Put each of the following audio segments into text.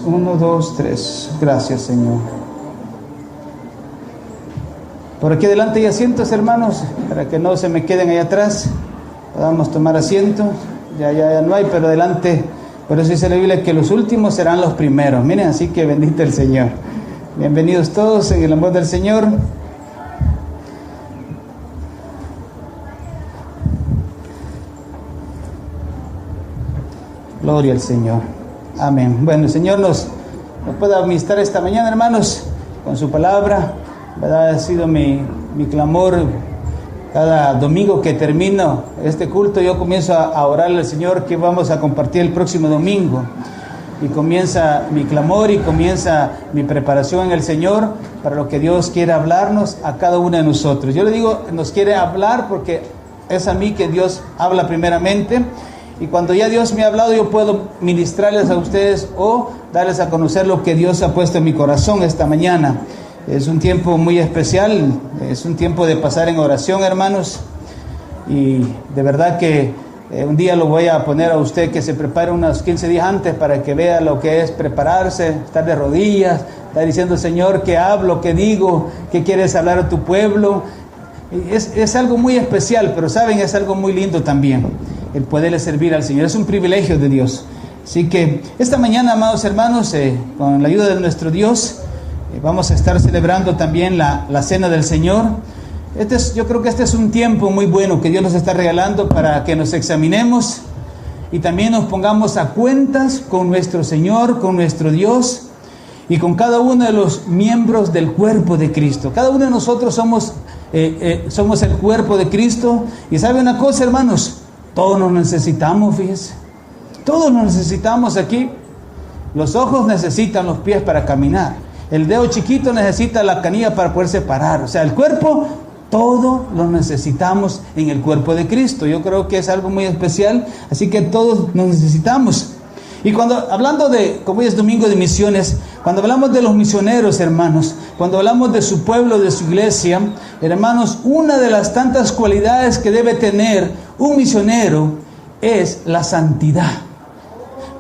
1, 2, 3. Gracias, Señor. Por aquí adelante hay asientos, hermanos, para que no se me queden ahí atrás. Podamos tomar asiento. Ya no hay, pero adelante. Por eso dice la Biblia que los últimos serán los primeros. Miren, así que bendito el Señor. Bienvenidos todos en el amor del Señor. Gloria al Señor. Amén. Bueno, el Señor nos pueda administrar esta mañana, hermanos, con su palabra. ¿Verdad? Ha sido mi clamor. Cada domingo que termino este culto, yo comienzo a orarle al Señor que vamos a compartir el próximo domingo. Y comienza mi clamor y comienza mi preparación en el Señor para lo que Dios quiere hablarnos a cada uno de nosotros. Yo le digo, nos quiere hablar porque es a mí que Dios habla primeramente. Y cuando ya Dios me ha hablado, yo puedo ministrarles a ustedes o darles a conocer lo que Dios ha puesto en mi corazón esta mañana. Es un tiempo muy especial, es un tiempo de pasar en oración, hermanos. Y de verdad que un día lo voy a poner a usted que se prepare unos 15 días antes para que vea lo que es prepararse, estar de rodillas, estar diciendo, Señor, ¿qué hablo? ¿Qué digo? ¿Qué quieres hablar a tu pueblo? Es algo muy especial, pero saben, es algo muy lindo también, el poderle servir al Señor. Es un privilegio de Dios. Así que esta mañana, amados hermanos, con la ayuda de nuestro Dios, vamos a estar celebrando también la cena del Señor. Yo creo que este es un tiempo muy bueno que Dios nos está regalando para que nos examinemos y también nos pongamos a cuentas con nuestro Señor, con nuestro Dios y con cada uno de los miembros del cuerpo de Cristo. Cada uno de nosotros somos el cuerpo de Cristo. Y ¿sabe una cosa, hermanos? Todos nos necesitamos, fíjense. Todos nos necesitamos aquí. Los ojos necesitan los pies para caminar. El dedo chiquito necesita la canilla para poderse parar. O sea, el cuerpo, todo lo necesitamos en el cuerpo de Cristo. Yo creo que es algo muy especial. Así que todos nos necesitamos. Y hablando como hoy es domingo de misiones, cuando hablamos de los misioneros, hermanos, cuando hablamos de su pueblo, de su iglesia, hermanos, una de las tantas cualidades que debe tener un misionero es la santidad.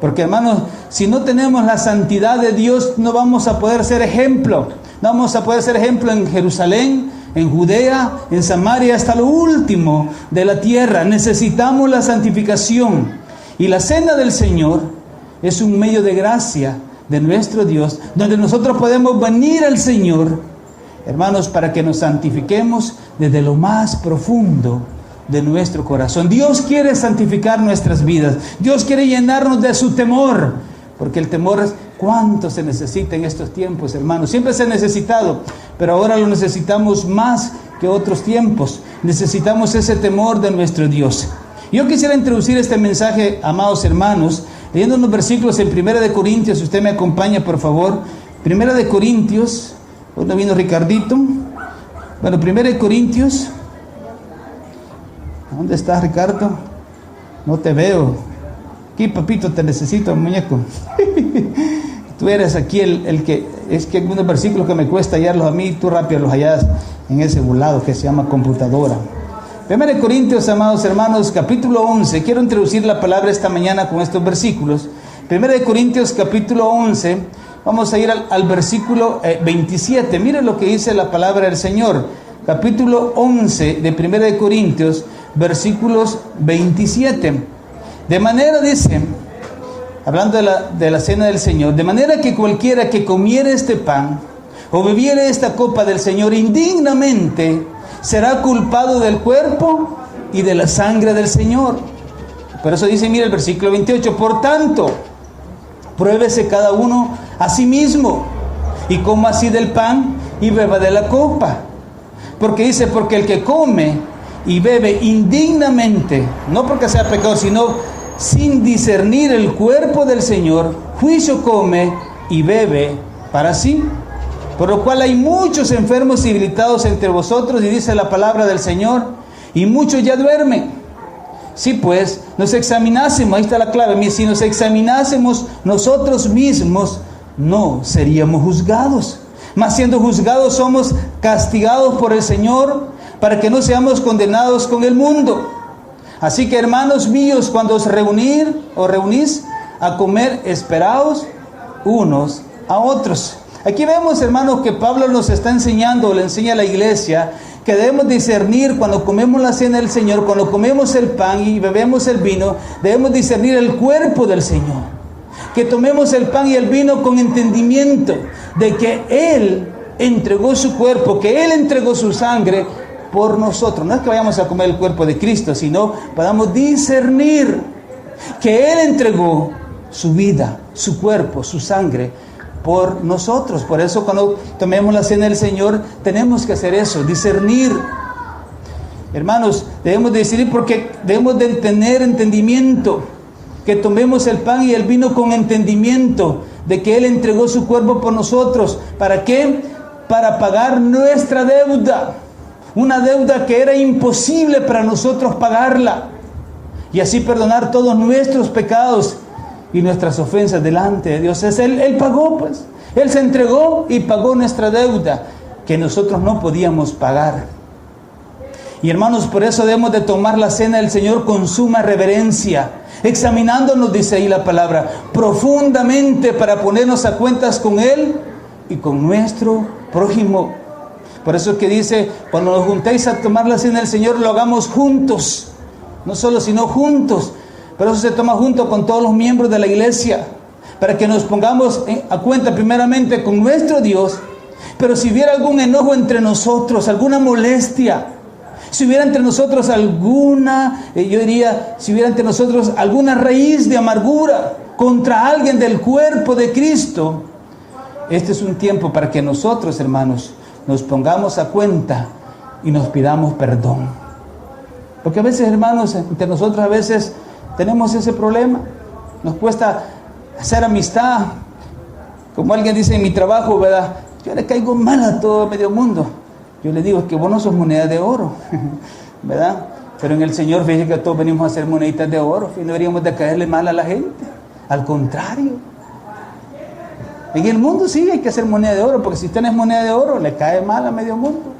Porque, hermanos, si no tenemos la santidad de Dios, no vamos a poder ser ejemplo. No vamos a poder ser ejemplo en Jerusalén, en Judea, en Samaria, hasta lo último de la tierra. Necesitamos la santificación. Y la cena del Señor es un medio de gracia de nuestro Dios, donde nosotros podemos venir al Señor, hermanos, para que nos santifiquemos desde lo más profundo de nuestro corazón. Dios quiere santificar nuestras vidas. Dios quiere llenarnos de su temor, porque el temor es cuánto se necesita en estos tiempos, hermanos. Siempre se ha necesitado, pero ahora lo necesitamos más que otros tiempos. Necesitamos ese temor de nuestro Dios. Yo quisiera introducir este mensaje, amados hermanos, leyendo unos versículos en 1 de Corintios. Si usted me acompaña, por favor. 1 de Corintios. ¿Dónde vino Ricardito? Bueno, 1 de Corintios. ¿Dónde estás, Ricardo? No te veo. Aquí, papito, te necesito, muñeco. Tú eres aquí el que... Es que hay algunos versículos que me cuesta hallarlos a mí. Tú rápido los hallas en ese volado que se llama computadora. 1 de Corintios, amados hermanos, capítulo 11. Quiero introducir la palabra esta mañana con estos versículos. 1 de Corintios, capítulo 11. Vamos a ir al versículo 27. Miren lo que dice la palabra del Señor. Capítulo 11 de 1 de Corintios, versículos 27. De manera, dice, hablando de la cena del Señor, de manera que cualquiera que comiera este pan o bebiera esta copa del Señor indignamente, será culpado del cuerpo y de la sangre del Señor. Por eso dice, mira el versículo 28, por tanto, pruébese cada uno a sí mismo, y coma así del pan y beba de la copa. Porque dice, porque el que come y bebe indignamente, no porque sea pecado, sino sin discernir el cuerpo del Señor, juicio come y bebe para sí. Por lo cual hay muchos enfermos y debilitados entre vosotros, y dice la palabra del Señor, y muchos ya duermen. Si pues nos examinásemos, ahí está la clave, si nos examinásemos nosotros mismos, no seríamos juzgados. Mas siendo juzgados somos castigados por el Señor, para que no seamos condenados con el mundo. Así que, hermanos míos, cuando os reunís a comer, esperaos unos a otros. Aquí vemos, hermanos, que Pablo nos está enseñando, le enseña a la iglesia, que debemos discernir cuando comemos la cena del Señor, cuando comemos el pan y bebemos el vino, debemos discernir el cuerpo del Señor. Que tomemos el pan y el vino con entendimiento de que Él entregó su cuerpo, que Él entregó su sangre por nosotros. No es que vayamos a comer el cuerpo de Cristo, sino podamos discernir que Él entregó su vida, su cuerpo, su sangre por nosotros. Por eso cuando tomemos la cena del Señor tenemos que hacer eso, discernir. Hermanos, debemos discernir porque debemos de tener entendimiento, que tomemos el pan y el vino con entendimiento de que Él entregó su cuerpo por nosotros. ¿Para qué? Para pagar nuestra deuda, una deuda que era imposible para nosotros pagarla, y así perdonar todos nuestros pecados y nuestras ofensas delante de Dios. Él pagó, pues. Él se entregó y pagó nuestra deuda que nosotros no podíamos pagar. Y hermanos, por eso debemos de tomar la cena del Señor con suma reverencia, examinándonos, dice ahí la palabra, profundamente para ponernos a cuentas con Él y con nuestro prójimo. Por eso es que dice, cuando nos juntéis a tomar la cena del Señor, lo hagamos juntos. No solo, sino juntos. Pero eso se toma junto con todos los miembros de la iglesia, para que nos pongamos a cuenta primeramente con nuestro Dios. Pero si hubiera algún enojo entre nosotros, alguna molestia, si hubiera entre nosotros alguna, si hubiera entre nosotros alguna raíz de amargura contra alguien del cuerpo de Cristo, este es un tiempo para que nosotros, hermanos, nos pongamos a cuenta y nos pidamos perdón. Porque a veces, hermanos, entre nosotros a veces tenemos ese problema. Nos cuesta hacer amistad. Como alguien dice en mi trabajo, ¿verdad? Yo le caigo mal a todo medio mundo. Yo le digo, es que vos no sos moneda de oro, ¿verdad? Pero en el Señor, fíjate que todos venimos a hacer moneditas de oro. Y no deberíamos de caerle mal a la gente. Al contrario. En el mundo sí hay que hacer moneda de oro, porque si usted no es moneda de oro, le cae mal a medio mundo.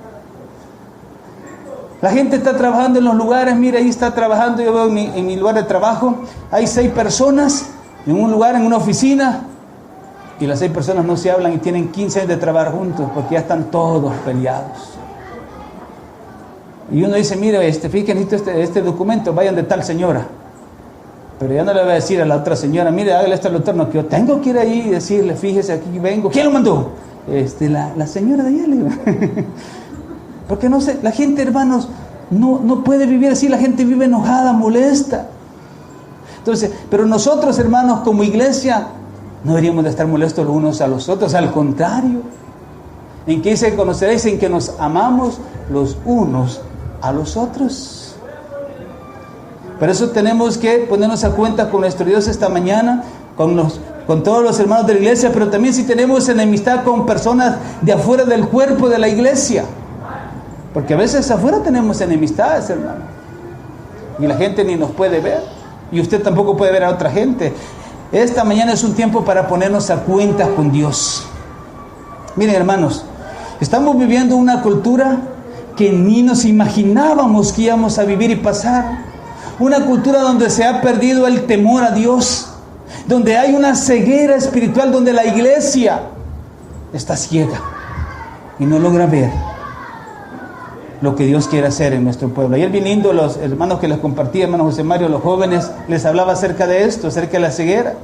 La gente está trabajando en los lugares, mira, ahí está trabajando, yo veo en mi lugar de trabajo, hay 6 personas en un lugar, en una oficina, y las 6 personas no se hablan y tienen 15 años de trabajar juntos, porque ya están todos peleados. Y uno dice, mira, fíjense, necesito este documento, vayan de tal señora. Pero ya no le va a decir a la otra señora, mire, hágale esto al doctor, no, que yo tengo que ir ahí y decirle, fíjese, aquí vengo. ¿Quién lo mandó? La señora de allá, le digo. Porque no sé, la gente, hermanos, no puede vivir así. La gente vive enojada, molesta. Entonces, pero nosotros, hermanos, como iglesia, no deberíamos de estar molestos los unos a los otros. Al contrario, ¿en qué se conoceréis? En que nos amamos los unos a los otros. Por eso tenemos que ponernos a cuenta con nuestro Dios esta mañana, con todos los hermanos de la iglesia, pero también si tenemos enemistad con personas de afuera del cuerpo de la iglesia. Porque a veces afuera tenemos enemistades, hermano. Y la gente ni nos puede ver. Y usted tampoco puede ver a otra gente. Esta mañana es un tiempo para ponernos a cuenta con Dios. Miren, hermanos, estamos viviendo una cultura que ni nos imaginábamos que íbamos a vivir y pasar. Una cultura donde se ha perdido el temor a Dios. Donde hay una ceguera espiritual, donde la iglesia está ciega y no logra ver lo que Dios quiere hacer en nuestro pueblo. Ayer bien lindo, los hermanos que les compartí, hermano José Mario, los jóvenes, les hablaba acerca de esto, acerca de la ceguera.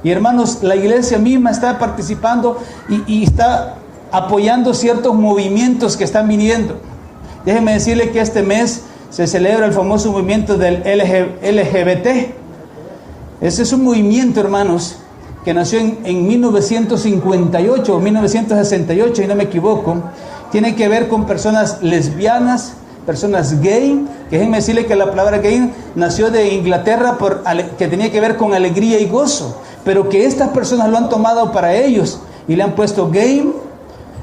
Y hermanos, la iglesia misma está participando y está apoyando ciertos movimientos que están viniendo. Déjenme decirle que este mes se celebra el famoso movimiento del LGBT. Ese es un movimiento, hermanos, que nació en 1958 o 1968, si no me equivoco. Tiene que ver con personas lesbianas, personas gay, que déjenme decirle que la palabra gay nació de Inglaterra, que tenía que ver con alegría y gozo, pero que estas personas lo han tomado para ellos y le han puesto gay.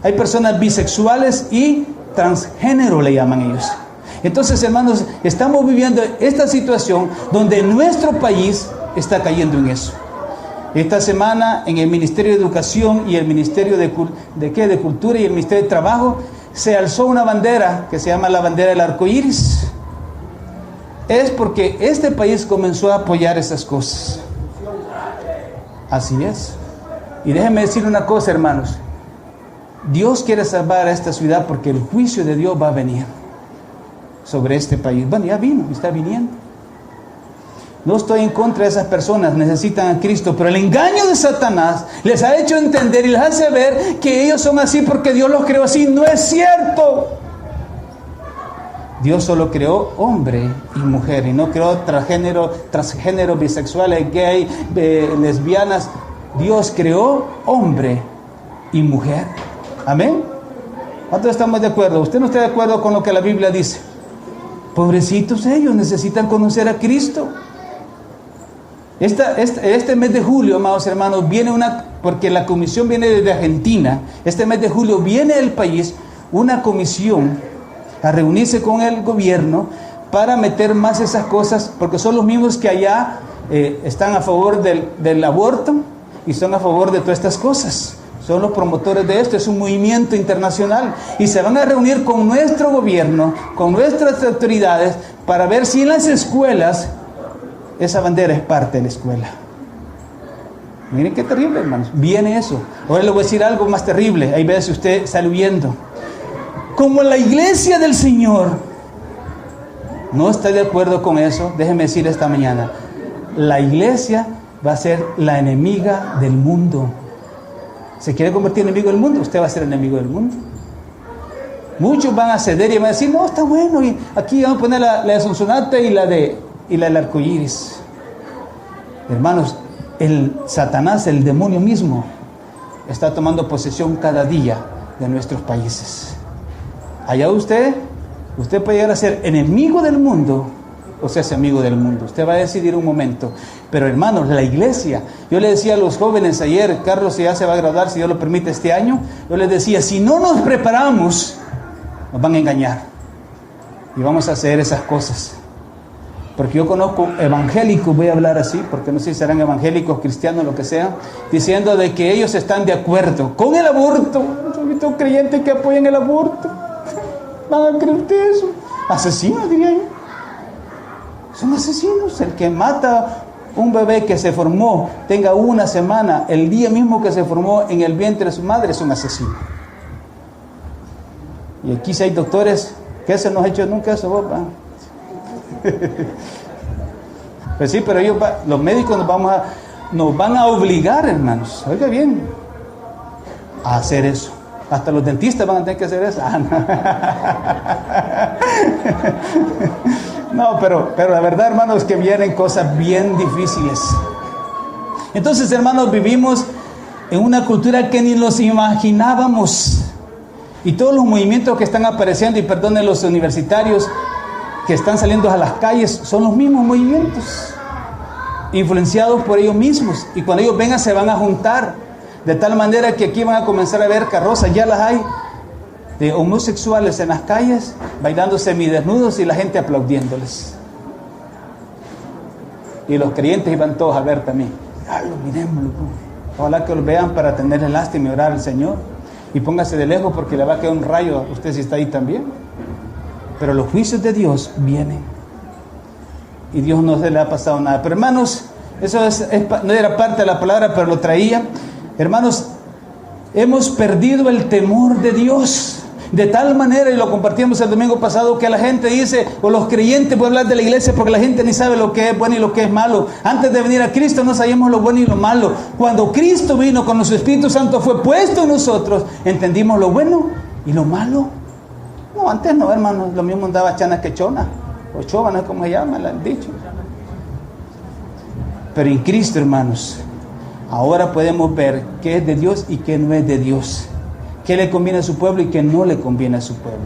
Hay personas bisexuales y transgénero le llaman ellos. Entonces, hermanos, estamos viviendo esta situación donde nuestro país está cayendo en eso. Esta semana en el Ministerio de Educación y el Ministerio de Cultura y el Ministerio de Trabajo se alzó una bandera que se llama la bandera del arco iris. Es porque este país comenzó a apoyar esas cosas. Así es. Y déjenme decir una cosa, hermanos. Dios quiere salvar a esta ciudad porque el juicio de Dios va a venir sobre este país. Bueno, ya vino, está viniendo. No estoy en contra de esas personas, necesitan a Cristo, pero el engaño de Satanás les ha hecho entender y les hace ver que ellos son así porque Dios los creó así. No es cierto. Dios solo creó hombre y mujer y no creó transgénero, bisexuales, gay, lesbianas. Dios creó hombre y mujer. Amén. ¿Cuántos estamos de acuerdo? ¿Usted no está de acuerdo con lo que la Biblia dice? Pobrecitos ellos, necesitan conocer a Cristo. Este mes de julio, amados hermanos, viene porque la comisión viene desde Argentina. Este mes de julio viene del país una comisión a reunirse con el gobierno para meter más esas cosas, porque son los mismos que allá están a favor del aborto y son a favor de todas estas cosas. Son los promotores de esto, es un movimiento internacional y se van a reunir con nuestro gobierno, con nuestras autoridades, para ver si en las escuelas esa bandera es parte de la escuela. Miren qué terrible, hermanos. Viene eso. Ahora le voy a decir algo más terrible. Ahí ve si usted sale huyendo. Como la iglesia del Señor no está de acuerdo con eso, déjeme decir esta mañana, la iglesia va a ser la enemiga del mundo. ¿Se quiere convertir en enemigo del mundo? Usted va a ser enemigo del mundo. Muchos van a ceder y van a decir, no, está bueno, y aquí vamos a poner la de Sonsonate y la del arcoíris. Hermanos, el Satanás, el demonio mismo, está tomando posesión cada día de nuestros países. Allá usted puede llegar a ser enemigo del mundo o se hace amigo del mundo. Usted va a decidir un momento. Pero hermanos, la iglesia, yo le decía a los jóvenes ayer, Carlos ya se va a graduar, si Dios lo permite, este año. Yo les decía, si no nos preparamos, nos van a engañar y vamos a hacer esas cosas. Porque yo conozco evangélicos, voy a hablar así, porque no sé si serán evangélicos, cristianos, lo que sea, diciendo de que ellos están de acuerdo con el aborto. Yo he visto creyentes que apoyan el aborto. ¿Van a creer eso? Asesinos, diría yo. Son asesinos. El que mata un bebé que se formó, tenga una semana, el día mismo que se formó en el vientre de su madre, es un asesino. Y aquí si hay doctores, ¿qué se nos ha hecho nunca eso, papá? Pues sí, pero ellos los médicos nos van a obligar, hermanos, oiga bien, a hacer eso. Hasta los dentistas van a tener que hacer eso. No, pero la verdad, hermanos, que vienen cosas bien difíciles. Entonces, hermanos, vivimos en una cultura que ni los imaginábamos. Y todos los movimientos que están apareciendo, y perdonen los universitarios que están saliendo a las calles, son los mismos movimientos, influenciados por ellos mismos. Y cuando ellos vengan se van a juntar, de tal manera que aquí van a comenzar a ver carrozas, ya las hay, de homosexuales en las calles, bailando semidesnudos y la gente aplaudiéndoles. Y los creyentes iban todos a ver también. Mirémoslo. Ojalá que los vean para tenerle lástima y orar al Señor. Y póngase de lejos porque le va a caer un rayo a usted si está ahí también. Pero los juicios de Dios vienen. Y Dios no se le ha pasado nada. Pero hermanos, eso no era parte de la palabra, pero lo traía. Hermanos, hemos perdido el temor de Dios. De tal manera, y lo compartíamos el domingo pasado, que la gente dice, o los creyentes, voy a hablar de la iglesia porque la gente ni sabe lo que es bueno y lo que es malo. Antes de venir a Cristo no sabíamos lo bueno y lo malo. Cuando Cristo vino con su Espíritu Santo fue puesto en nosotros, entendimos lo bueno y lo malo. No, antes no, hermanos, lo mismo andaba chana que chona, o chova, no es como se llama, le han dicho. Pero en Cristo, hermanos, ahora podemos ver qué es de Dios y qué no es de Dios. Qué le conviene a su pueblo y qué no le conviene a su pueblo.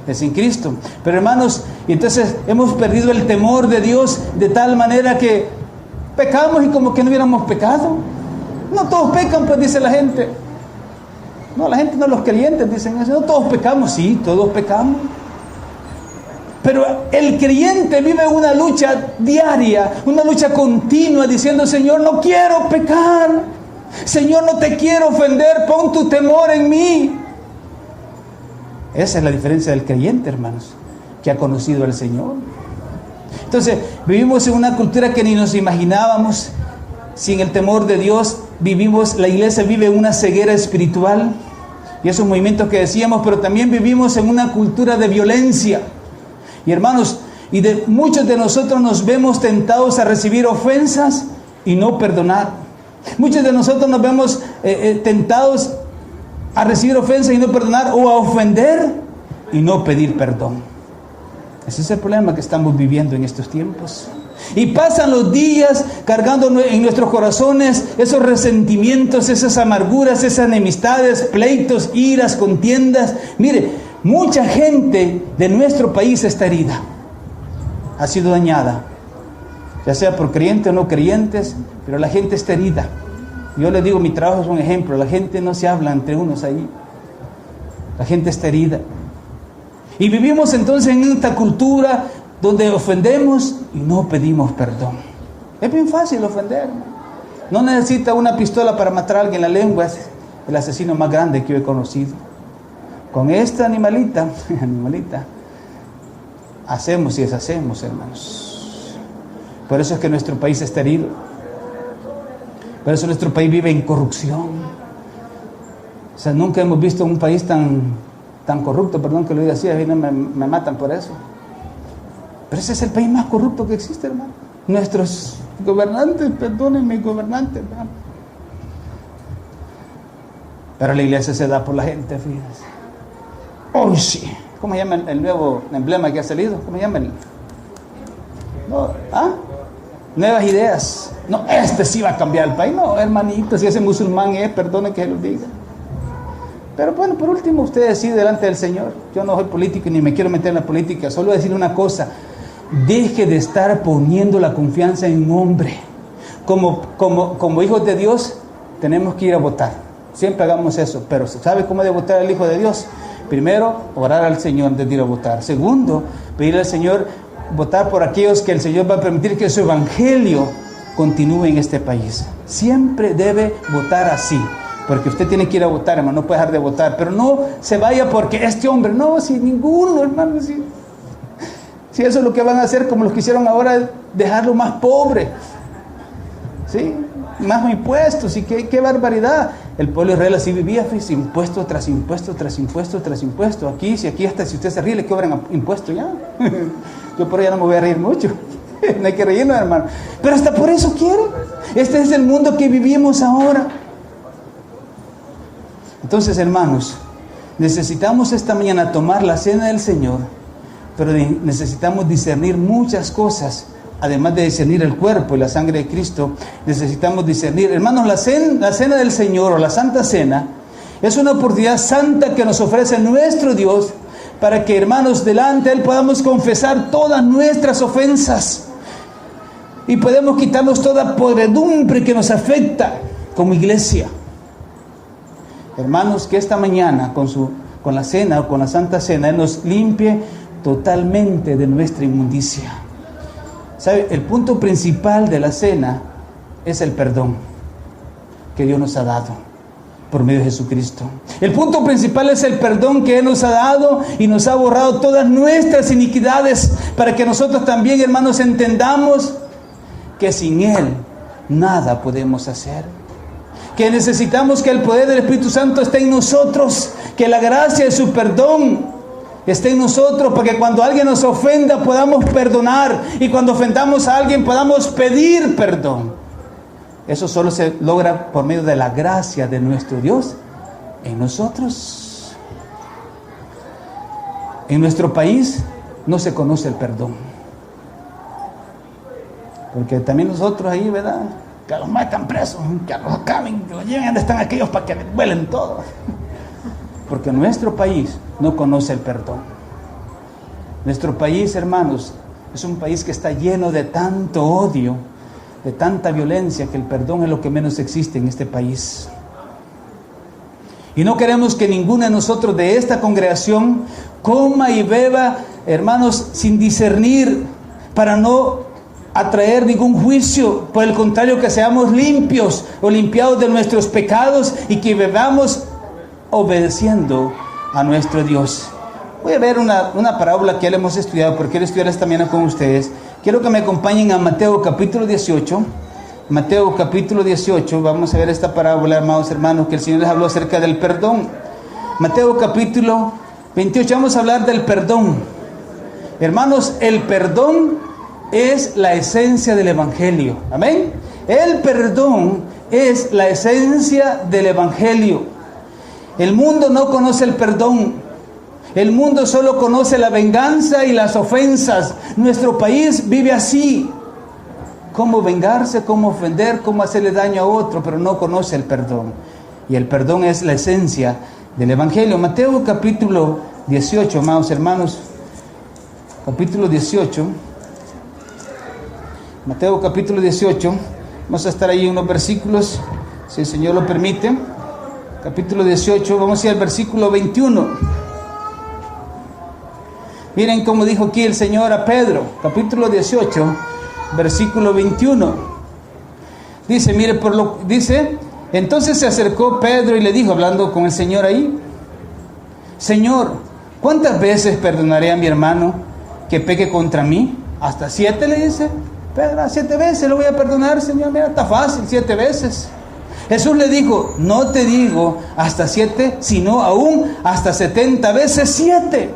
Es en Cristo. Pero hermanos, y entonces hemos perdido el temor de Dios de tal manera que pecamos y como que no hubiéramos pecado. No todos pecan, pues dice la gente. No, la gente no, los creyentes dicen eso. No todos pecamos, sí, todos pecamos. Pero el creyente vive una lucha diaria, una lucha continua, diciendo, Señor, no quiero pecar. Señor, no te quiero ofender, pon tu temor en mí. Esa es la diferencia del creyente, hermanos, que ha conocido al Señor. Entonces, vivimos en una cultura que ni nos imaginábamos, sin el temor de Dios, la iglesia vive una ceguera espiritual y esos movimientos que decíamos, pero también vivimos en una cultura de violencia. Y hermanos, muchos de nosotros nos vemos tentados a recibir ofensas y no perdonar. Muchos de nosotros nos vemos tentados a recibir ofensas y no perdonar, o a ofender y no pedir perdón. Ese es el problema que estamos viviendo en estos tiempos. Y pasan los días cargando en nuestros corazones esos resentimientos, esas amarguras, esas enemistades, pleitos, iras, contiendas. Mire, mucha gente de nuestro país está herida, ha sido dañada, ya sea por creyentes o no creyentes, pero la gente está herida. Yo les digo, mi trabajo es un ejemplo. La gente no se habla entre unos ahí. La gente está herida. Y vivimos entonces en esta cultura donde ofendemos y no pedimos perdón. Es bien fácil ofender. No necesita una pistola para matar a alguien. La lengua es el asesino más grande que yo he conocido. Con esta animalita, hacemos y deshacemos, hermanos. Por eso es que nuestro país está herido. Por eso nuestro país vive en corrupción. O sea, nunca hemos visto un país tan corrupto, perdón que lo diga así, a mí no me matan por eso. Pero ese es el país más corrupto que existe, hermano. Nuestros gobernantes, perdónenme, gobernantes, hermano. Pero la iglesia se da por la gente, fíjense. ¡Oh, sí! ¿Cómo se llama el nuevo emblema que ha salido? ¿Cómo se llama el...? No, ¿ah? Nuevas ideas. No, este sí va a cambiar el país. No, hermanito, si ese musulmán es, perdone que lo diga. Pero bueno, por último, usted decide delante del Señor. Yo no soy político ni me quiero meter en la política. Solo decir una cosa: deje de estar poniendo la confianza en un hombre. Como hijos de Dios, tenemos que ir a votar. Siempre hagamos eso. Pero ¿sabe cómo debe votar el Hijo de Dios? Primero, orar al Señor antes de ir a votar. Segundo, pedirle al Señor, votar por aquellos que el Señor va a permitir que su evangelio continúe en este país. Siempre debe votar así. Porque usted tiene que ir a votar, hermano, no puede dejar de votar. Pero no se vaya porque este hombre, no, si ninguno, hermano, si eso es lo que van a hacer, como los que hicieron ahora, dejarlo más pobre, ¿sí? Más impuestos, y qué barbaridad. El pueblo de Israel así vivía, fíjese, impuesto tras impuesto, tras impuesto, tras impuesto. Aquí hasta si usted se ríe, le cobran impuesto ya. Yo por allá no me voy a reír mucho. No hay que reírnos, hermano. Pero hasta por eso quieren. Este es el mundo que vivimos ahora. Entonces, hermanos, necesitamos esta mañana tomar la cena del Señor, pero necesitamos discernir muchas cosas. Además de discernir el cuerpo y la sangre de Cristo, necesitamos discernir. Hermanos, la cena del Señor o la Santa Cena es una oportunidad santa que nos ofrece nuestro Dios para que, hermanos, delante de Él podamos confesar todas nuestras ofensas y podemos quitarnos toda podredumbre que nos afecta como iglesia. Hermanos, que esta mañana con la cena o con la Santa Cena Él nos limpie totalmente de nuestra inmundicia. ¿Sabe? El punto principal de la cena es el perdón que Dios nos ha dado por medio de Jesucristo. El punto principal es el perdón que Él nos ha dado y nos ha borrado todas nuestras iniquidades, para que nosotros también, hermanos, entendamos que sin Él nada podemos hacer. Que necesitamos que el poder del Espíritu Santo esté en nosotros, que la gracia de su perdón esté en nosotros, para que cuando alguien nos ofenda podamos perdonar, y cuando ofendamos a alguien podamos pedir perdón. Eso solo se logra por medio de la gracia de nuestro Dios en nosotros. En nuestro país no se conoce el perdón, porque también nosotros ahí, ¿verdad?, que los metan presos, que los acaben, que los lleven donde están aquellos para que les vuelen todo. Porque nuestro país no conoce el perdón. Nuestro país, hermanos, es un país que está lleno de tanto odio, de tanta violencia, que el perdón es lo que menos existe en este país. Y no queremos que ninguno de nosotros de esta congregación coma y beba, hermanos, sin discernir, para no atraer ningún juicio. Por el contrario, que seamos limpios o limpiados de nuestros pecados y que bebamos obedeciendo a nuestro Dios. Voy a ver una parábola que ya le hemos estudiado, porque quiero estudiar esta mañana con ustedes. Quiero que me acompañen a Mateo capítulo 18. Mateo capítulo 18, vamos a ver esta parábola, amados hermanos, que el Señor les habló acerca del perdón. Mateo capítulo 28, vamos a hablar del perdón. Hermanos, el perdón es la esencia del Evangelio. Amén. El perdón es la esencia del Evangelio. El mundo no conoce el perdón. El mundo solo conoce la venganza y las ofensas. Nuestro país vive así. Cómo vengarse, cómo ofender, cómo hacerle daño a otro, pero no conoce el perdón. Y el perdón es la esencia del Evangelio. Mateo capítulo 18, amados hermanos. Capítulo 18. Mateo capítulo 18. Vamos a estar ahí en unos versículos, si el Señor lo permite. Capítulo 18, vamos a ir al versículo 21. Miren cómo dijo aquí el Señor a Pedro. Capítulo 18, versículo 21. Dice, mire, dice, entonces se acercó Pedro y le dijo, hablando con el Señor ahí: Señor, ¿cuántas veces perdonaré a mi hermano que peque contra mí? ¿Hasta 7? Le dice Pedro. 7 veces lo voy a perdonar, Señor. Mira, está fácil, 7 veces. Jesús le dijo, no te digo hasta 7, sino aún hasta 70 veces 7.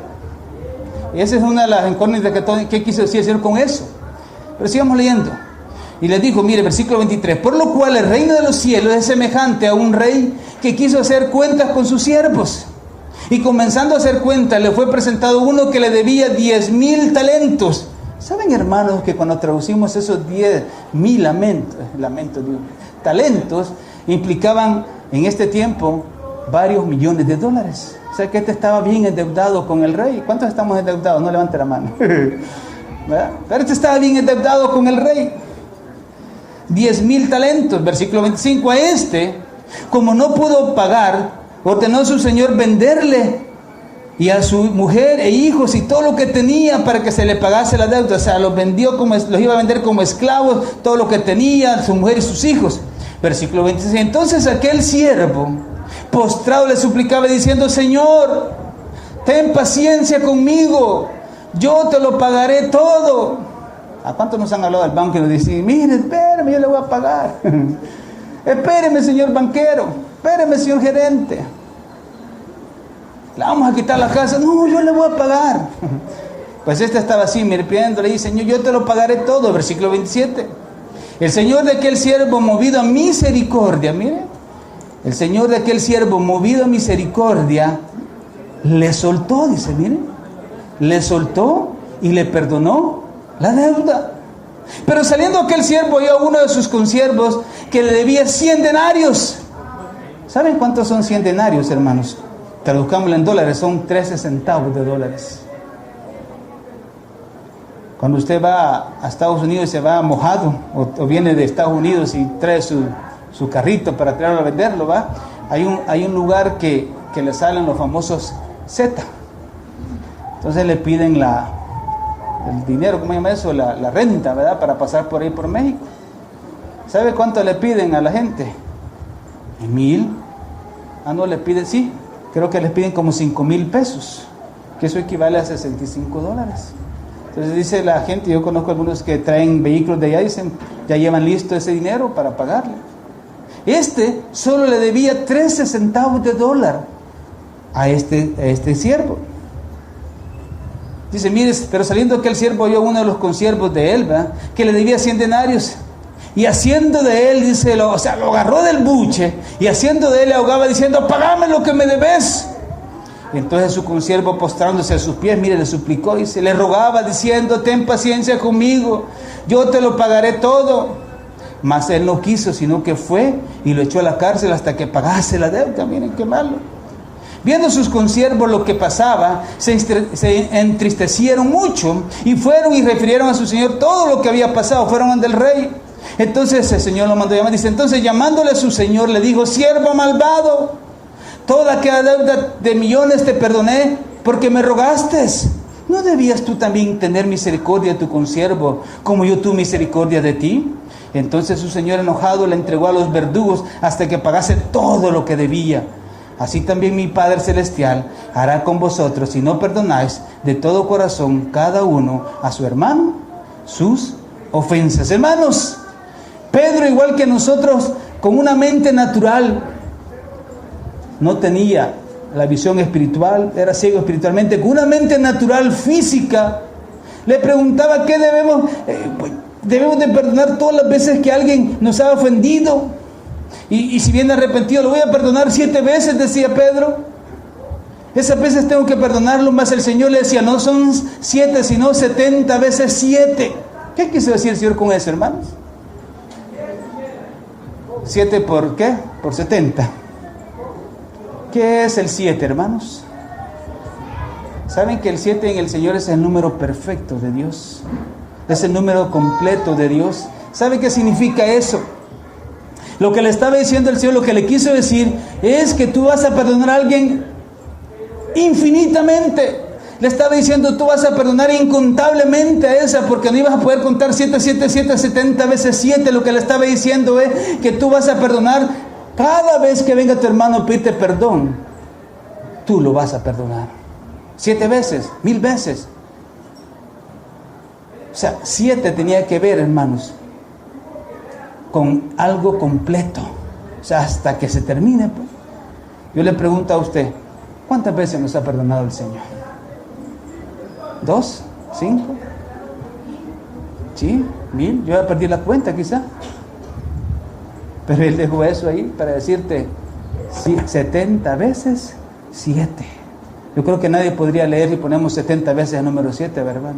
Y esa es una de las incógnitas que quiso decir el Señor con eso. Pero sigamos leyendo. Y le dijo, mire, versículo 23, por lo cual el reino de los cielos es semejante a un rey que quiso hacer cuentas con sus siervos. Y comenzando a hacer cuentas, le fue presentado uno que le debía 10,000 talentos. ¿Saben, hermanos, que cuando traducimos esos 10,000 talentos, implicaban en este tiempo varios millones de dólares? O sea que este estaba bien endeudado con el rey. ¿Cuántos estamos endeudados? No levante la mano. ¿Verdad? Pero este estaba bien endeudado con el rey. 10,000 talentos. Versículo 25. A este, como no pudo pagar, ordenó a su señor venderle y a su mujer e hijos y todo lo que tenía para que se le pagase la deuda. O sea, los iba a vender como esclavos, todo lo que tenía, su mujer y sus hijos. Versículo 26. Entonces aquel siervo, postrado, le suplicaba diciendo, Señor, ten paciencia conmigo, yo te lo pagaré todo. ¿A cuántos nos han hablado del banco y nos dicen, mire, espéreme, yo le voy a pagar? Espéreme, señor banquero, espéreme, señor gerente, le vamos a quitar la casa. No, yo le voy a pagar. Pues este estaba así, pidiéndole, y Señor, yo te lo pagaré todo. Versículo 27. El Señor de aquel siervo, movido a misericordia, mire, el Señor de aquel siervo, movido a misericordia, le soltó, dice, mire, le soltó y le perdonó la deuda. Pero saliendo aquel siervo, vio a uno de sus consiervos que le debía 100 denarios. ¿Saben cuántos son 100 denarios, hermanos? Traduzcámoslo en dólares, son 13 centavos de dólares. Cuando usted va a Estados Unidos y se va mojado, o viene de Estados Unidos y trae su carrito para traerlo a venderlo, ¿va? Hay un lugar que le salen los famosos Z. Entonces le piden el dinero, ¿cómo se llama eso? La renta, ¿verdad? Para pasar por ahí por México. ¿Sabe cuánto le piden a la gente? 1,000. No le piden, sí, creo que les piden como 5,000 pesos, que eso equivale a $65. Entonces dice la gente, yo conozco algunos que traen vehículos de allá, dicen, ya llevan listo ese dinero para pagarle. Este solo le debía 13 centavos de dólar a este siervo. Dice, mire, pero saliendo aquel siervo, oyó uno de los consiervos de él, ¿verdad?, que le debía 100 denarios. Y haciendo de él, dice, lo agarró del buche, y haciendo de él le ahogaba diciendo, pagame lo que me debes. Y entonces su consiervo, postrándose a sus pies, mire, le suplicó, y se le rogaba diciendo, ten paciencia conmigo, yo te lo pagaré todo. Mas él no quiso, sino que fue y lo echó a la cárcel hasta que pagase la deuda. Miren qué malo. Viendo sus consiervos lo que pasaba, se entristecieron mucho y fueron y refirieron a su señor todo lo que había pasado. Fueron ante el rey. Entonces el Señor lo mandó llamar. Dice, entonces llamándole a su señor le dijo, siervo malvado, toda aquella deuda de millones te perdoné porque me rogaste. ¿No debías tú también tener misericordia de tu consiervo como yo tuve misericordia de ti? Entonces su señor enojado le entregó a los verdugos hasta que pagase todo lo que debía. Así también mi Padre Celestial hará con vosotros si no perdonáis de todo corazón cada uno a su hermano sus ofensas. Hermanos, Pedro, igual que nosotros, con una mente natural, no tenía la visión espiritual, era ciego espiritualmente, con una mente natural, física, le preguntaba qué debemos de perdonar todas las veces que alguien nos ha ofendido. Y si viene arrepentido, lo voy a perdonar 7 veces, decía Pedro. Esas veces tengo que perdonarlo, más el Señor le decía, no son 7, sino 70 veces 7. ¿Qué quiso decir el Señor con eso, hermanos? 7 por ¿qué? Por 70. ¿Qué es el 7, hermanos? ¿Saben que el 7 en el Señor es el número perfecto de Dios? Es el número completo de Dios. ¿Saben qué significa eso? Lo que le estaba diciendo el Señor, lo que le quiso decir, es que tú vas a perdonar a alguien infinitamente. Le estaba diciendo, tú vas a perdonar incontablemente a esa, porque no ibas a poder contar 7, 7, 7, 70 veces 7. Lo que le estaba diciendo es que tú vas a perdonar cada vez que venga tu hermano a pedirte perdón. Tú lo vas a perdonar 7 veces, 1000 veces. O sea, 7 tenía que ver, hermanos, con algo completo. O sea, hasta que se termine, pues. Yo le pregunto a usted, ¿cuántas veces nos ha perdonado el Señor? 2, 5, ¿sí? 1000, yo ya perdí la cuenta quizá. Pero Él dejó eso ahí para decirte, sí, 70 veces 7. Yo creo que nadie podría leer si ponemos 70 veces el número 7, ¿verdad?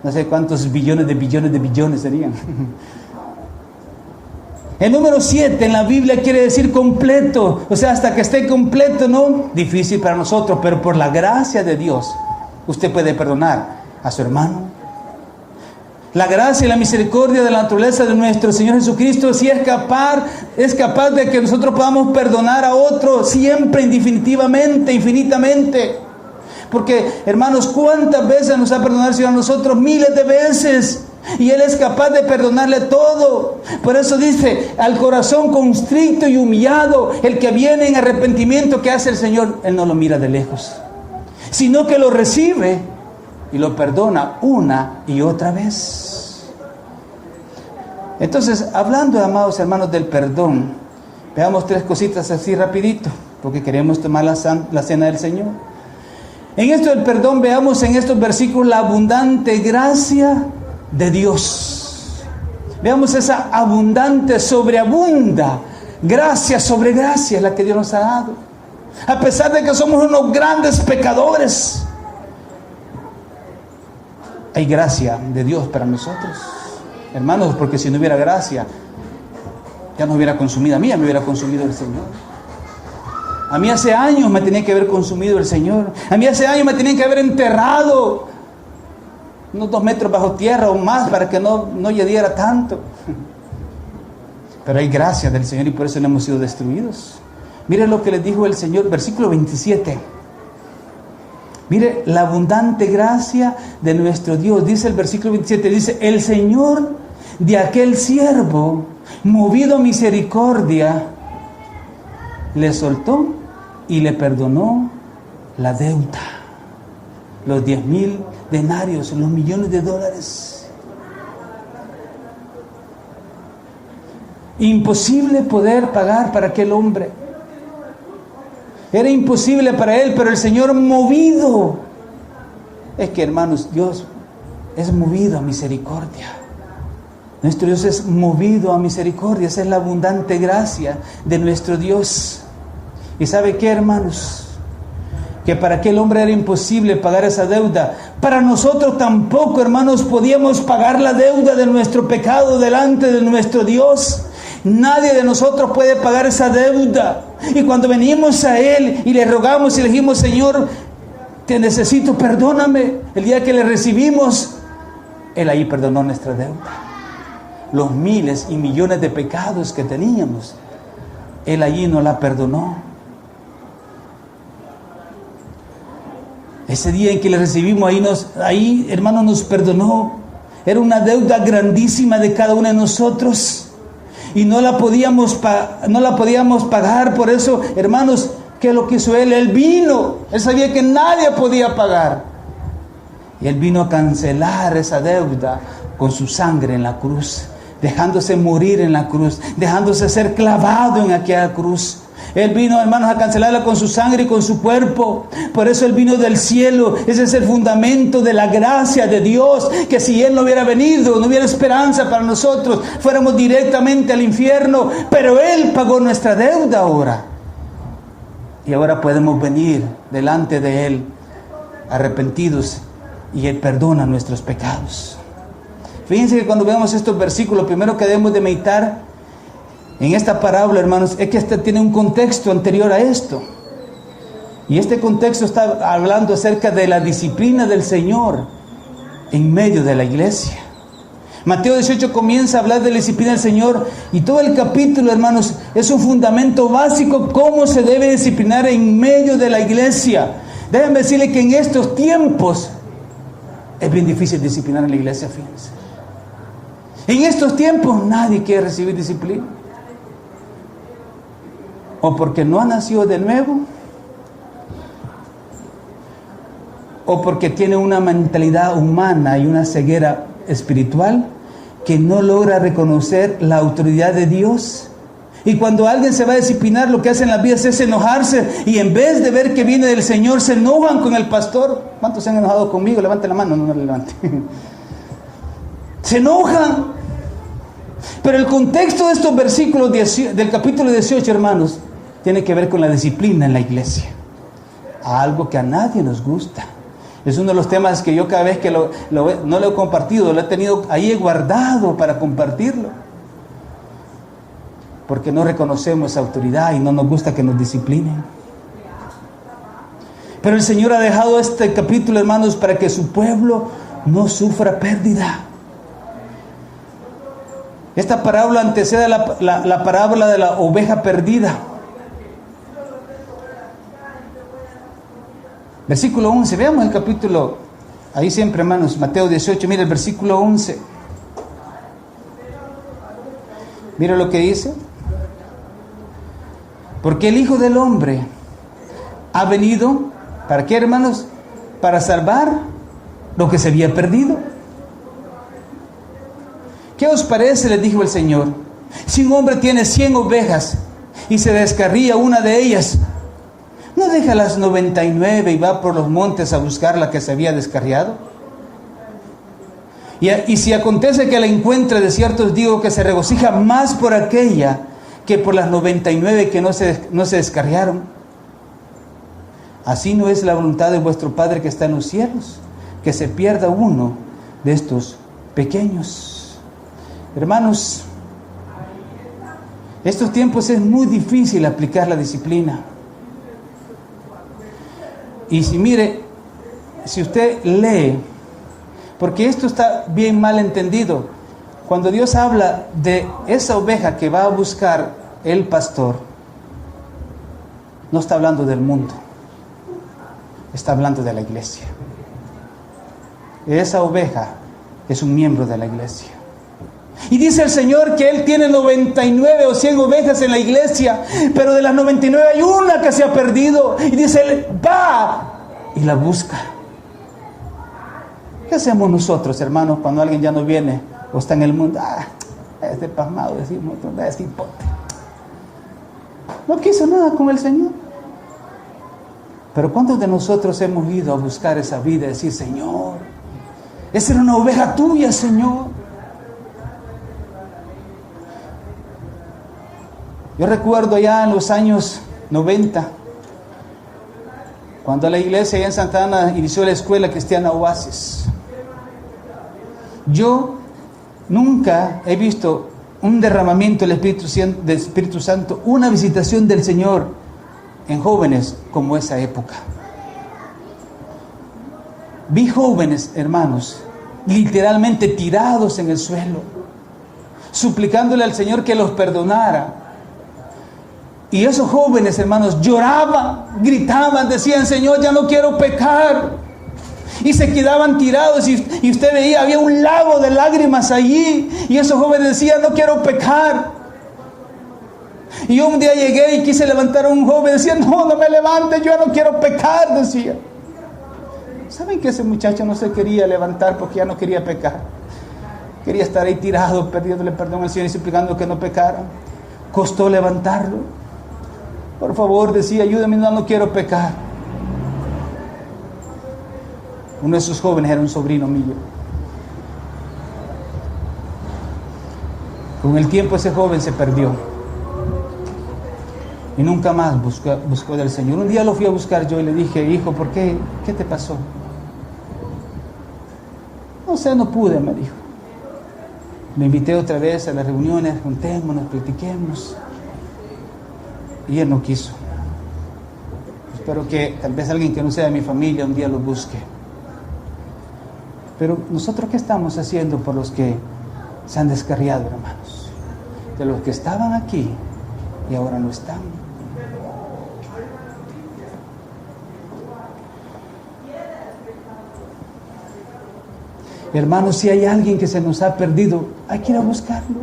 No sé cuántos billones de billones de billones serían. El número 7 en la Biblia quiere decir completo. O sea, hasta que esté completo, ¿no? Difícil para nosotros, pero por la gracia de Dios, usted puede perdonar a su hermano. La gracia y la misericordia de la naturaleza de nuestro Señor Jesucristo sí es capaz de que nosotros podamos perdonar a otro siempre, indefinitivamente, infinitamente. Porque, hermanos, ¿cuántas veces nos ha perdonado el Señor a nosotros? Miles de veces. Y Él es capaz de perdonarle todo. Por eso dice, al corazón constricto y humillado, el que viene en arrepentimiento, ¿qué hace el Señor? Él no lo mira de lejos, sino que lo recibe y lo perdona una y otra vez. Entonces, hablando, amados hermanos, del perdón, veamos 3 cositas así rapidito, porque queremos tomar la cena del Señor. En esto del perdón, veamos en estos versículos la abundante gracia de Dios. Veamos esa abundante, sobreabunda gracia sobre gracia la que Dios nos ha dado. A pesar de que somos unos grandes pecadores, hay gracia de Dios para nosotros, hermanos, porque si no hubiera gracia, ya no hubiera consumido a mí, ya me hubiera consumido el Señor. A mí hace años me tenía que haber consumido el Señor. A mí hace años me tenía que haber enterrado unos 2 metros bajo tierra o más para que no lloviera tanto. Pero hay gracia del Señor y por eso no hemos sido destruidos. Mire lo que les dijo el Señor, versículo 27. Mire la abundante gracia de nuestro Dios. Dice el versículo 27, dice, el Señor de aquel siervo, movido a misericordia, le soltó y le perdonó la deuda. Los 10,000 denarios, los millones de dólares. Imposible poder pagar para aquel hombre. Era imposible para él, pero el Señor movido. Es que, hermanos, Dios es movido a misericordia. Nuestro Dios es movido a misericordia. Esa es la abundante gracia de nuestro Dios. ¿Y sabe qué, hermanos? Que para aquel hombre era imposible pagar esa deuda. Para nosotros tampoco, hermanos, podíamos pagar la deuda de nuestro pecado delante de nuestro Dios. Nadie de nosotros puede pagar esa deuda. Y cuando venimos a Él y le rogamos y le dijimos, Señor, te necesito, perdóname. El día que le recibimos, Él ahí perdonó nuestra deuda. Los miles y millones de pecados que teníamos, Él allí nos la perdonó. Ese día en que le recibimos, ahí, hermano, nos perdonó. Era una deuda grandísima de cada uno de nosotros. Y no la podíamos pagar. Por eso, hermanos, ¿qué es lo que hizo Él? Él vino. Él sabía que nadie podía pagar. Y Él vino a cancelar esa deuda con su sangre en la cruz. dejándose morir en la cruz, dejándose ser clavado en aquella cruz. Él vino, hermanos, a cancelarla con su sangre y con su cuerpo. Por eso Él vino del cielo. Ese es el fundamento de la gracia de Dios. Que si Él no hubiera venido, no hubiera esperanza para nosotros, fuéramos directamente al infierno. Pero Él pagó nuestra deuda ahora. Y ahora podemos venir delante de Él arrepentidos, y Él perdona nuestros pecados. Fíjense que cuando vemos estos versículos, lo primero que debemos de meditar en esta parábola, hermanos, es que este tiene un contexto anterior a esto. Y este contexto está hablando acerca de la disciplina del Señor en medio de la iglesia. Mateo 18 comienza a hablar de la disciplina del Señor, y todo el capítulo, hermanos, es un fundamento básico cómo se debe disciplinar en medio de la iglesia. Déjenme decirle que en estos tiempos es bien difícil disciplinar en la iglesia, fíjense. En estos tiempos nadie quiere recibir disciplina. O porque no ha nacido de nuevo, o porque tiene una mentalidad humana y una ceguera espiritual que no logra reconocer la autoridad de Dios. Y cuando alguien se va a disciplinar, lo que hacen las vidas es enojarse, y en vez de ver que viene del Señor, se enojan con el pastor. ¿Cuántos se han enojado conmigo? Levanten la mano. No le levanten. Se enojan. Pero el contexto de estos versículos del capítulo 18, hermanos, tiene que ver con la disciplina en la iglesia. Algo que a nadie nos gusta. Es uno de los temas que yo cada vez que no lo he compartido, lo he tenido ahí guardado para compartirlo. Porque no reconocemos autoridad y no nos gusta que nos disciplinen. Pero el Señor ha dejado este capítulo, hermanos, para que su pueblo no sufra pérdida. Esta parábola antecede a la parábola de la oveja perdida. Versículo 11, veamos el capítulo, ahí siempre, hermanos, Mateo 18, mire el versículo 11. Mire lo que dice. Porque el Hijo del Hombre ha venido, ¿para qué, hermanos? Para salvar lo que se había perdido. ¿Qué os parece?, les dijo el Señor. Si un hombre tiene 100 ovejas y se descarría una de ellas, ¿no deja las 99 y va por los montes a buscar la que se había descarriado? Y si acontece que la encuentre, de cierto os digo que se regocija más por aquella que por las 99 que no se descarriaron. Así no es la voluntad de vuestro Padre que está en los cielos, que se pierda uno de estos pequeños. Hermanos, estos tiempos es muy difícil aplicar la disciplina. Y si usted lee, porque esto está bien mal entendido, cuando Dios habla de esa oveja que va a buscar el pastor, no está hablando del mundo, está hablando de la iglesia. Esa oveja es un miembro de la iglesia. Y dice el Señor que Él tiene 99 o 100 ovejas en la iglesia, pero de las 99 hay una que se ha perdido. Y dice Él, va y la busca. ¿Qué hacemos nosotros, hermanos, cuando alguien ya no viene o está en el mundo? Este pasmado, decimos, este hipote. No quiso nada con el Señor. Pero ¿cuántos de nosotros hemos ido a buscar esa vida y decir, Señor, esa era una oveja tuya, Señor? Yo recuerdo ya en los años 90, cuando la iglesia allá en Santa Ana inició la escuela cristiana Oasis. Yo nunca he visto un derramamiento del Espíritu Santo, una visitación del Señor en jóvenes como esa época. Vi jóvenes, hermanos, literalmente tirados en el suelo, suplicándole al Señor que los perdonara. Y esos jóvenes, hermanos, lloraban, gritaban, decían, Señor, ya no quiero pecar. Y se quedaban tirados y usted veía, había un lago de lágrimas allí. Y esos jóvenes decían, no quiero pecar. Y yo un día llegué y quise levantar a un joven, decía, no me levantes, yo no quiero pecar, decía. ¿Saben que ese muchacho no se quería levantar porque ya no quería pecar? Quería estar ahí tirado, pidiéndole perdón al Señor y suplicando que no pecara. Costó levantarlo. Por favor, decía, ayúdame, no quiero pecar. Uno de esos jóvenes era un sobrino mío. Con el tiempo ese joven se perdió y nunca más buscó del Señor. Un día lo fui a buscar yo y le dije, hijo, ¿por qué? ¿Qué te pasó? No sé, no pude, me dijo. Lo invité otra vez a las reuniones, juntémonos, platiquemos. Y él no quiso. Espero que tal vez alguien que no sea de mi familia un día lo busque. Pero nosotros, ¿qué estamos haciendo por los que se han descarriado, hermanos? De los que estaban aquí y ahora no están. Hermanos, si hay alguien que se nos ha perdido, hay que ir a buscarlo.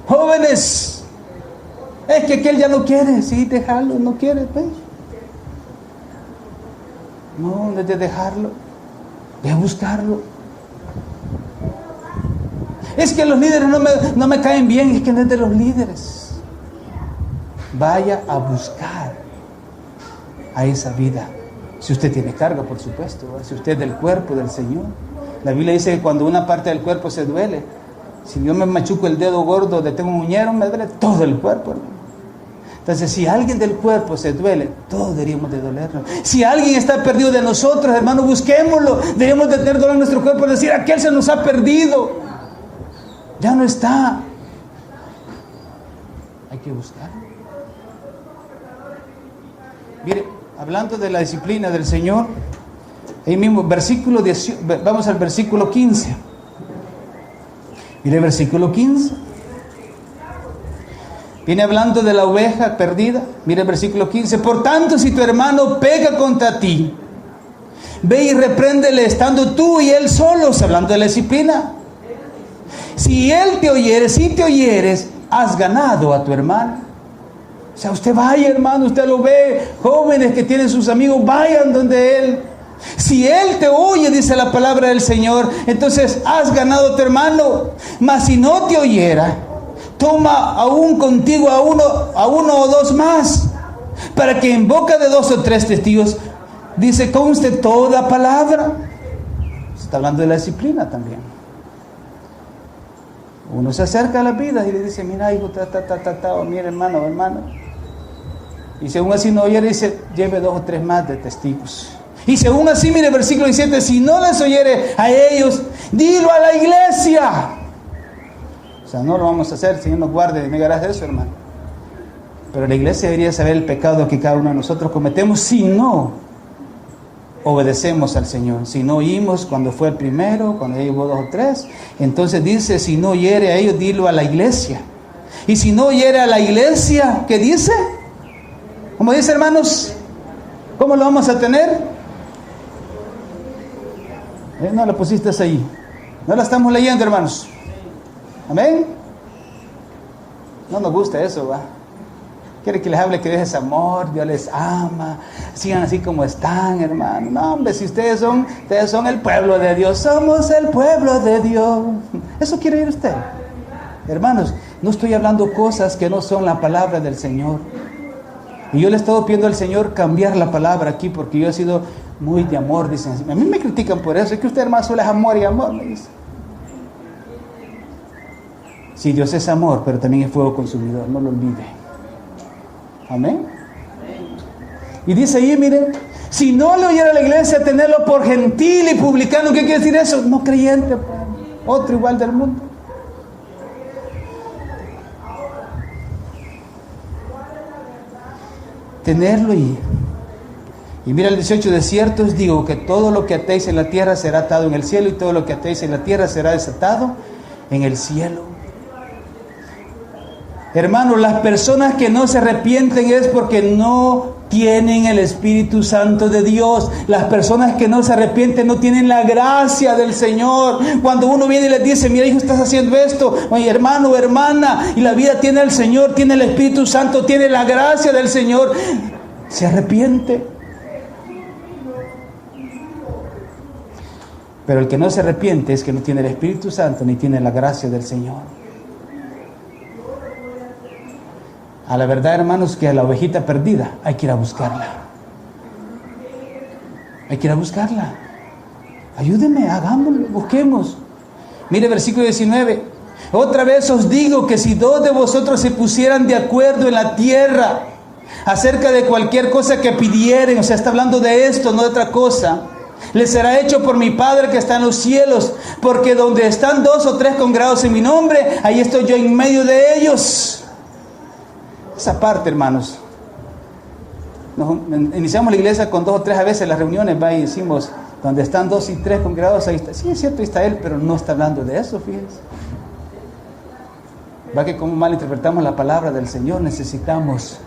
Jóvenes, es que aquel ya no quiere, sí, dejarlo, no quiere, pues. No, no es de dejarlo, ve a buscarlo. Es que los líderes no me caen bien, es que no es de los líderes. Vaya a buscar a esa vida. Si usted tiene carga, por supuesto, ¿verdad? Si usted es del cuerpo del Señor. La Biblia dice que cuando una parte del cuerpo se duele, si yo me machuco el dedo gordo donde tengo un uñero, me duele todo el cuerpo, hermano. Entonces, si alguien del cuerpo se duele, todos deberíamos de dolernos. Si alguien está perdido de nosotros, hermano, busquémoslo. Debemos de tener dolor en nuestro cuerpo y decir, aquel se nos ha perdido. Ya no está. Hay que buscarlo. Mire, hablando de la disciplina del Señor, ahí mismo, versículo 10, vamos al versículo 15. Mire el versículo 15. Viene hablando de la oveja perdida. Mire el versículo 15. Por tanto, si tu hermano peca contra ti, ve y repréndele estando tú y él solos, hablando de la disciplina. Si él te oyere, si te oyeres, has ganado a tu hermano. O sea, usted vaya, hermano, usted lo ve, jóvenes que tienen sus amigos, vayan donde él. Si él te oye, dice la palabra del Señor, entonces has ganado a tu hermano. Mas si no te oyera, toma aún contigo a uno o dos más, para que en boca de 2 o 3 testigos, dice, conste toda palabra. Se está hablando de la disciplina también. Uno se acerca a la vida y le dice, mira hijo, mira hermano. Y si aún así no oyere, dice, lleve 2 o 3 más de testigos. Y si aún así, mire el versículo 17, si no les oyere a ellos, dilo a la iglesia. O sea, no lo vamos a hacer, Señor nos guarde, me negarás de eso, hermano. Pero la iglesia debería saber el pecado que cada uno de nosotros cometemos si no obedecemos al Señor. Si no oímos cuando fue el primero, cuando ya hubo 2 o 3, entonces dice, si no oyere a ellos, dilo a la iglesia. Y si no oyere a la iglesia, ¿qué dice? Como dice, hermanos, ¿cómo lo vamos a tener? No la pusiste ahí. No la estamos leyendo, hermanos. Amén. No nos gusta eso, ¿va? Quiere que les hable que Dios es amor, Dios les ama, sigan así como están, hermano. No, hombre, si ustedes son el pueblo de Dios, somos el pueblo de Dios. ¿Eso quiere ir usted? Hermanos, no estoy hablando cosas que no son la palabra del Señor. Y yo le he estado pidiendo al Señor cambiar la palabra aquí, porque yo he sido muy de amor, dicen así. A mí me critican por eso, es que usted, hermano, solo es amor y amor, me dicen. Sí, Dios es amor, pero también es fuego consumidor, no lo olvide. Amén. Y dice ahí, miren, si no le oyera a la iglesia, tenerlo por gentil y publicano. ¿Qué quiere decir eso? No creyente, pues, otro igual del mundo. Tenerlo y mira el 18, de cierto os digo que todo lo que atéis en la tierra será atado en el cielo, y todo lo que atéis en la tierra será desatado en el cielo. Hermanos, las personas que no se arrepienten es porque no tienen el Espíritu Santo de Dios. Las personas que no se arrepienten no tienen la gracia del Señor. Cuando uno viene y les dice, mira hijo, estás haciendo esto, oye, hermano o hermana, y la vida tiene al Señor, tiene el Espíritu Santo, tiene la gracia del Señor, se arrepiente. Pero el que no se arrepiente es que no tiene el Espíritu Santo ni tiene la gracia del Señor. A la verdad, hermanos, que a la ovejita perdida hay que ir a buscarla. Hay que ir a buscarla. Ayúdenme, hagámoslo, busquemos. Mire versículo 19. Otra vez os digo que si 2 de vosotros se pusieran de acuerdo en la tierra acerca de cualquier cosa que pidieren, o sea, está hablando de esto, no de otra cosa, les será hecho por mi Padre que está en los cielos, porque donde están 2 o 3 congregados en mi nombre, ahí estoy yo en medio de ellos. Esa parte, hermanos. Iniciamos la iglesia con 2 o 3 a veces las reuniones, va y decimos, donde están 2 y 3 congregados, ahí está. Sí, es cierto, ahí está Él, pero no está hablando de eso, fíjense. Va que como malinterpretamos la palabra del Señor, necesitamos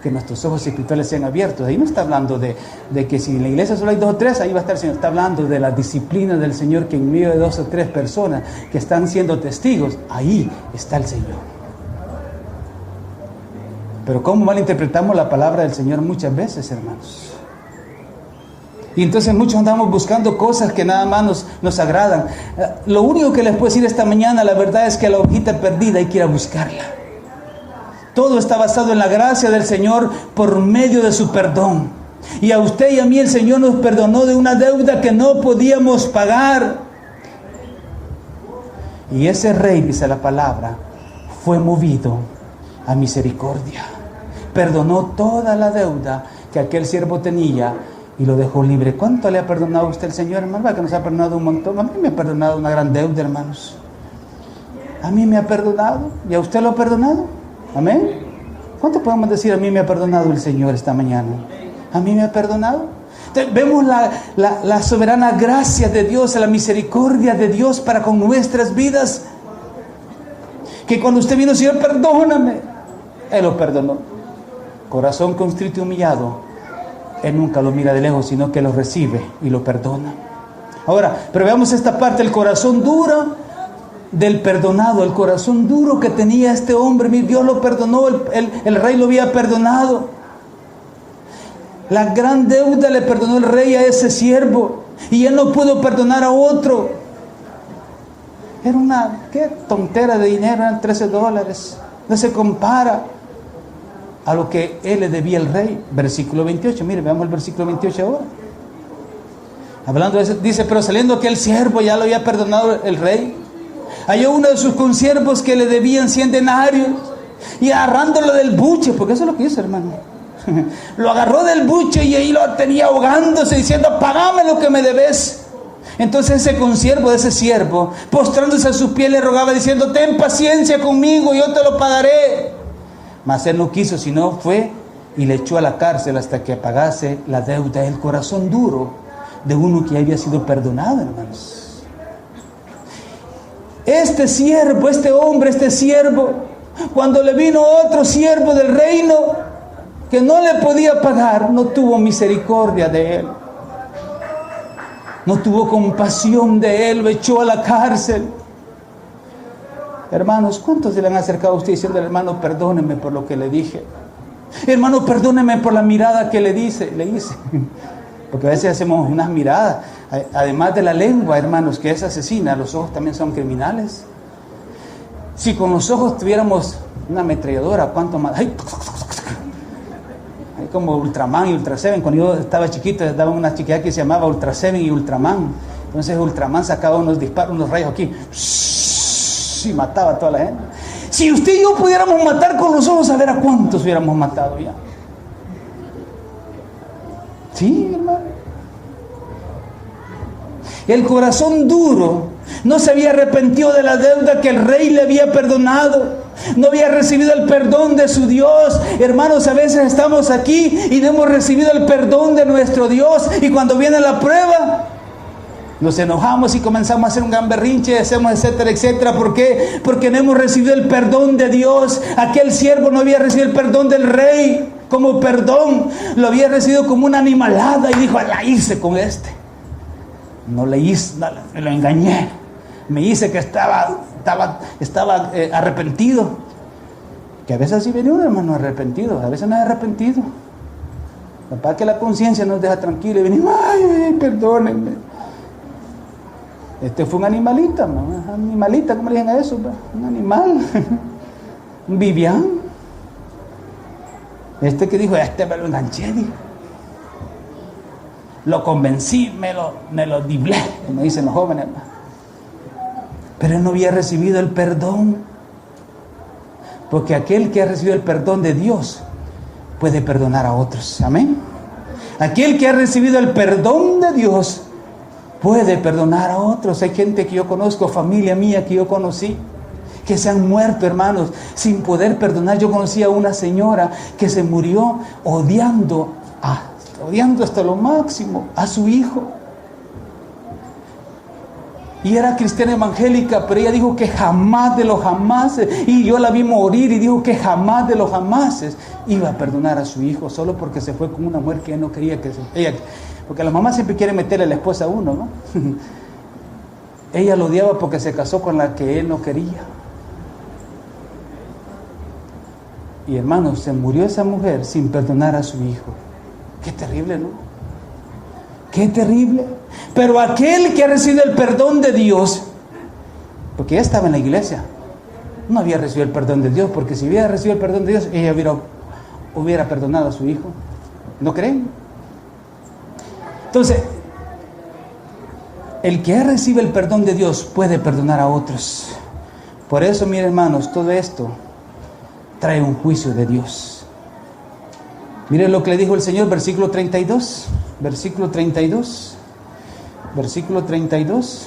que nuestros ojos espirituales sean abiertos. Ahí no está hablando de que si en la iglesia solo hay 2 o 3, ahí va a estar el Señor. Está hablando de la disciplina del Señor, que en medio de 2 o 3 personas que están siendo testigos, ahí está el Señor. Pero cómo malinterpretamos la palabra del Señor muchas veces, hermanos. Y entonces muchos andamos buscando cosas que nada más nos agradan. Lo único que les puedo decir esta mañana, la verdad es que a la ovejita perdida hay que ir a buscarla. Todo está basado en la gracia del Señor por medio de su perdón. Y a usted y a mí el Señor nos perdonó de una deuda que no podíamos pagar. Y ese rey, dice la palabra, fue movido a misericordia. Perdonó toda la deuda que aquel siervo tenía y lo dejó libre. ¿Cuánto le ha perdonado a usted el Señor, hermano? Que nos ha perdonado un montón. A mí me ha perdonado una gran deuda, hermanos. A mí me ha perdonado. ¿Y a usted lo ha perdonado? Amén. ¿Cuánto podemos decir a mí me ha perdonado el Señor esta mañana? A mí me ha perdonado. Entonces, vemos la soberana gracia de Dios, la misericordia de Dios para con nuestras vidas. Que cuando usted vino, Señor, perdóname, Él lo perdonó. Corazón contrito y humillado, Él nunca lo mira de lejos, sino que lo recibe y lo perdona. Ahora, pero veamos esta parte, el corazón duro del perdonado, el corazón duro que tenía este hombre. Dios lo perdonó, el rey lo había perdonado. La gran deuda le perdonó el rey a ese siervo, y él no pudo perdonar a otro. Era qué tontera de dinero, eran $13. No se compara a lo que él le debía al rey. Versículo 28, mire, veamos el versículo 28 ahora. Hablando de eso, dice, pero saliendo aquel siervo, ya lo había perdonado el rey, halló uno de sus consiervos que le debían 100 denarios, y agarrándolo del buche, porque eso es lo que hizo, hermano, lo agarró del buche y ahí lo tenía ahogándose, diciendo, pagame lo que me debes. Entonces ese consiervo de ese siervo, postrándose a sus pies, le rogaba diciendo, ten paciencia conmigo, yo te lo pagaré. Mas él no quiso, sino fue y le echó a la cárcel hasta que pagase la deuda. El corazón duro de uno que había sido perdonado, hermanos. Este siervo, este hombre, este siervo, cuando le vino otro siervo del reino que no le podía pagar, no tuvo misericordia de él. No tuvo compasión de él, lo echó a la cárcel. Hermanos, ¿cuántos se le han acercado a usted diciendo, hermano, perdóneme por lo que le dije? Hermano, perdóneme por la mirada que le hice. Porque a veces hacemos unas miradas, además de la lengua, hermanos, que es asesina, los ojos también son criminales. Si con los ojos tuviéramos una ametralladora, ¿cuánto más? ¡Ay! Como Ultraman y Ultra Seven. Cuando yo estaba chiquito, daban una chiquilla que se llamaba Ultra Seven y Ultraman. Entonces Ultraman sacaba unos disparos, unos rayos aquí, y mataba a toda la gente. Si usted y yo pudiéramos matar con los ojos, a ver a cuántos hubiéramos matado ya. Sí, hermano. El corazón duro no se había arrepentido de la deuda que el rey le había perdonado. No había recibido el perdón de su Dios. Hermanos, a veces estamos aquí y no hemos recibido el perdón de nuestro Dios. Y cuando viene la prueba, nos enojamos y comenzamos a hacer un gran berrinche, hacemos etcétera, etcétera. ¿Por qué? Porque no hemos recibido el perdón de Dios. Aquel siervo no había recibido el perdón del rey como perdón. Lo había recibido como una animalada y dijo, la hice con este. No le hice, no, me lo engañé. Me hice que estaba arrepentido. Que a veces sí viene un hermano arrepentido, a veces no es arrepentido. Para que la conciencia nos deja tranquilo y venimos, ay, perdónenme. Este fue un animalita, ¿no? Animalita, ¿cómo le dicen a eso? Un animal, un Vivian. Este que dijo, este me lo enganché, dijo. Lo convencí, me lo diblé, como dicen los jóvenes. Pero él no había recibido el perdón. Porque aquel que ha recibido el perdón de Dios puede perdonar a otros. Amén. Aquel que ha recibido el perdón de Dios puede perdonar a otros. Hay gente que yo conozco, familia mía que yo conocí, que se han muerto, hermanos, sin poder perdonar. Yo conocí a una señora que se murió odiando hasta lo máximo a su hijo. Y era cristiana evangélica, pero ella dijo que jamás de los jamases, y yo la vi morir y dijo que jamás de los jamases iba a perdonar a su hijo, solo porque se fue con una mujer que ella no quería porque la mamá siempre quiere meterle a la esposa a uno, ¿no? Ella lo odiaba porque se casó con la que él no quería. Y hermanos, se murió esa mujer sin perdonar a su hijo. Qué terrible, ¿no? Qué terrible. Pero aquel que ha recibido el perdón de Dios, porque ella estaba en la iglesia, no había recibido el perdón de Dios, porque si hubiera recibido el perdón de Dios, ella hubiera perdonado a su hijo. ¿No creen? Entonces, el que recibe el perdón de Dios puede perdonar a otros. Por eso, miren, hermanos, todo esto trae un juicio de Dios. Miren lo que le dijo el Señor, versículo 32. Versículo 32. Versículo 32.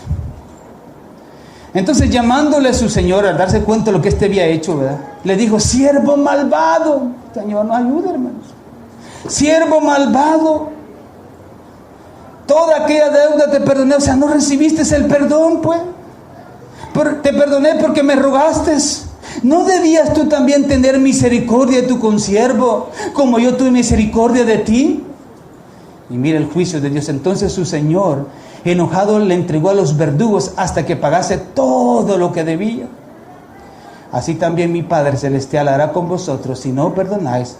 Entonces, llamándole a su Señor, al darse cuenta de lo que éste había hecho, ¿verdad?, le dijo: siervo malvado. Señor, nos ayude, hermanos. Siervo malvado, toda aquella deuda te perdoné. O sea, no recibiste el perdón, pues. Te perdoné porque me rogaste. ¿No debías tú también tener misericordia de tu consiervo, como yo tuve misericordia de ti? Y mira el juicio de Dios. Entonces su Señor, enojado, le entregó a los verdugos hasta que pagase todo lo que debía. Así también mi Padre Celestial hará con vosotros, si no perdonáis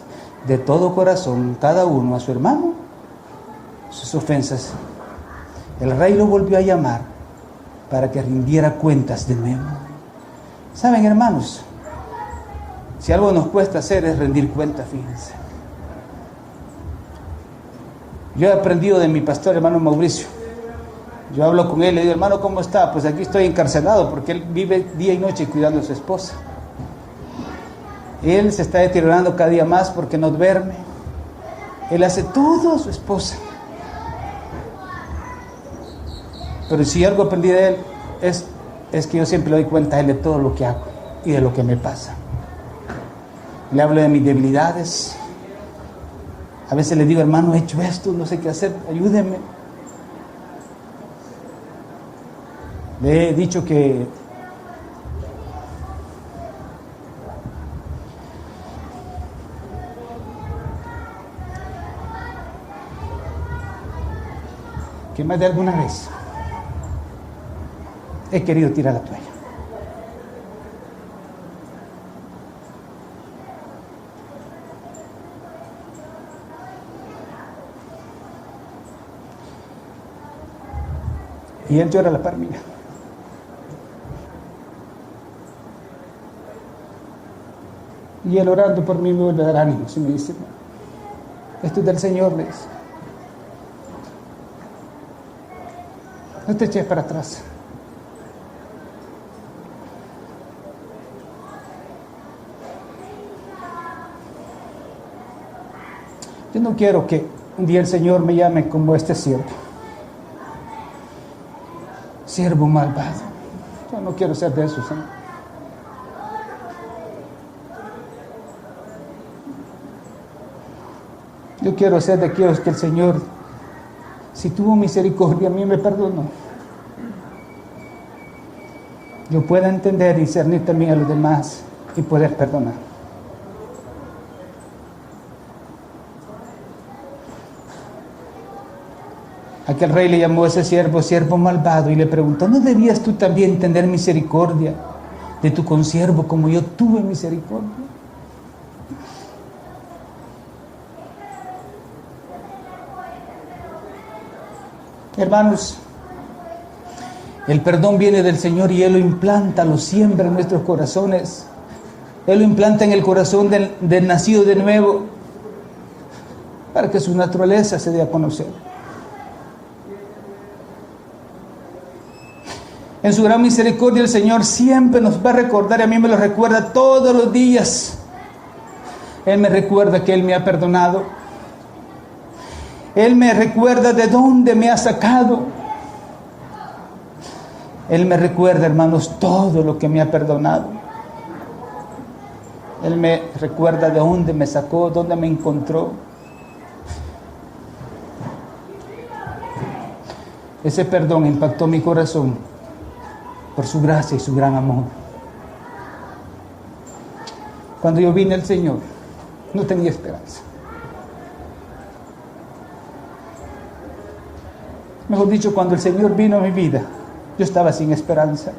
de todo corazón cada uno a su hermano sus ofensas. El rey lo volvió a llamar para que rindiera cuentas de nuevo. ¿Saben, hermanos? Si algo nos cuesta hacer es rendir cuentas, fíjense. Yo he aprendido de mi pastor, hermano Mauricio. Yo hablo con él, le digo: hermano, ¿cómo está? Pues aquí estoy encarcelado, porque él vive día y noche cuidando a su esposa. Él se está deteriorando cada día más porque no duerme. Él hace todo a su esposa. Pero si algo aprendí de él es que yo siempre le doy cuenta a él de todo lo que hago y de lo que me pasa. Le hablo de mis debilidades. A veces le digo: hermano, he hecho esto, no sé qué hacer, ayúdeme. Le he dicho que más de alguna vez he querido tirar la toalla. Y él llora a la par mía. Y él orando por mí me vuelve a dar ánimos y me dice: esto es del Señor, le dice. No te eches para atrás. Yo no quiero que un día el Señor me llame como este siervo. Siervo malvado. Yo no quiero ser de esos, Señor. Yo quiero ser de aquellos que el Señor, si tuvo misericordia, a mí me perdonó. Yo pueda entender y discernir también a los demás y poder perdonar. Aquel rey le llamó a ese siervo malvado y le preguntó: ¿no debías tú también tener misericordia de tu consiervo como yo tuve misericordia? Hermanos, El perdón viene del Señor y Él lo implanta, lo siembra en nuestros corazones. Él lo implanta en el corazón del nacido de nuevo, para que su naturaleza se dé a conocer. En su gran misericordia el Señor siempre nos va a recordar, y a mí me lo recuerda todos los días. Él me recuerda que Él me ha perdonado. Él me recuerda de dónde me ha sacado. Él me recuerda, hermanos, todo lo que me ha perdonado. Él me recuerda de dónde me sacó, dónde me encontró. Ese perdón impactó mi corazón por su gracia y su gran amor. Cuando yo vine al Señor, no tenía esperanza. Mejor dicho, cuando el Señor vino a mi vida, yo estaba sin esperanza.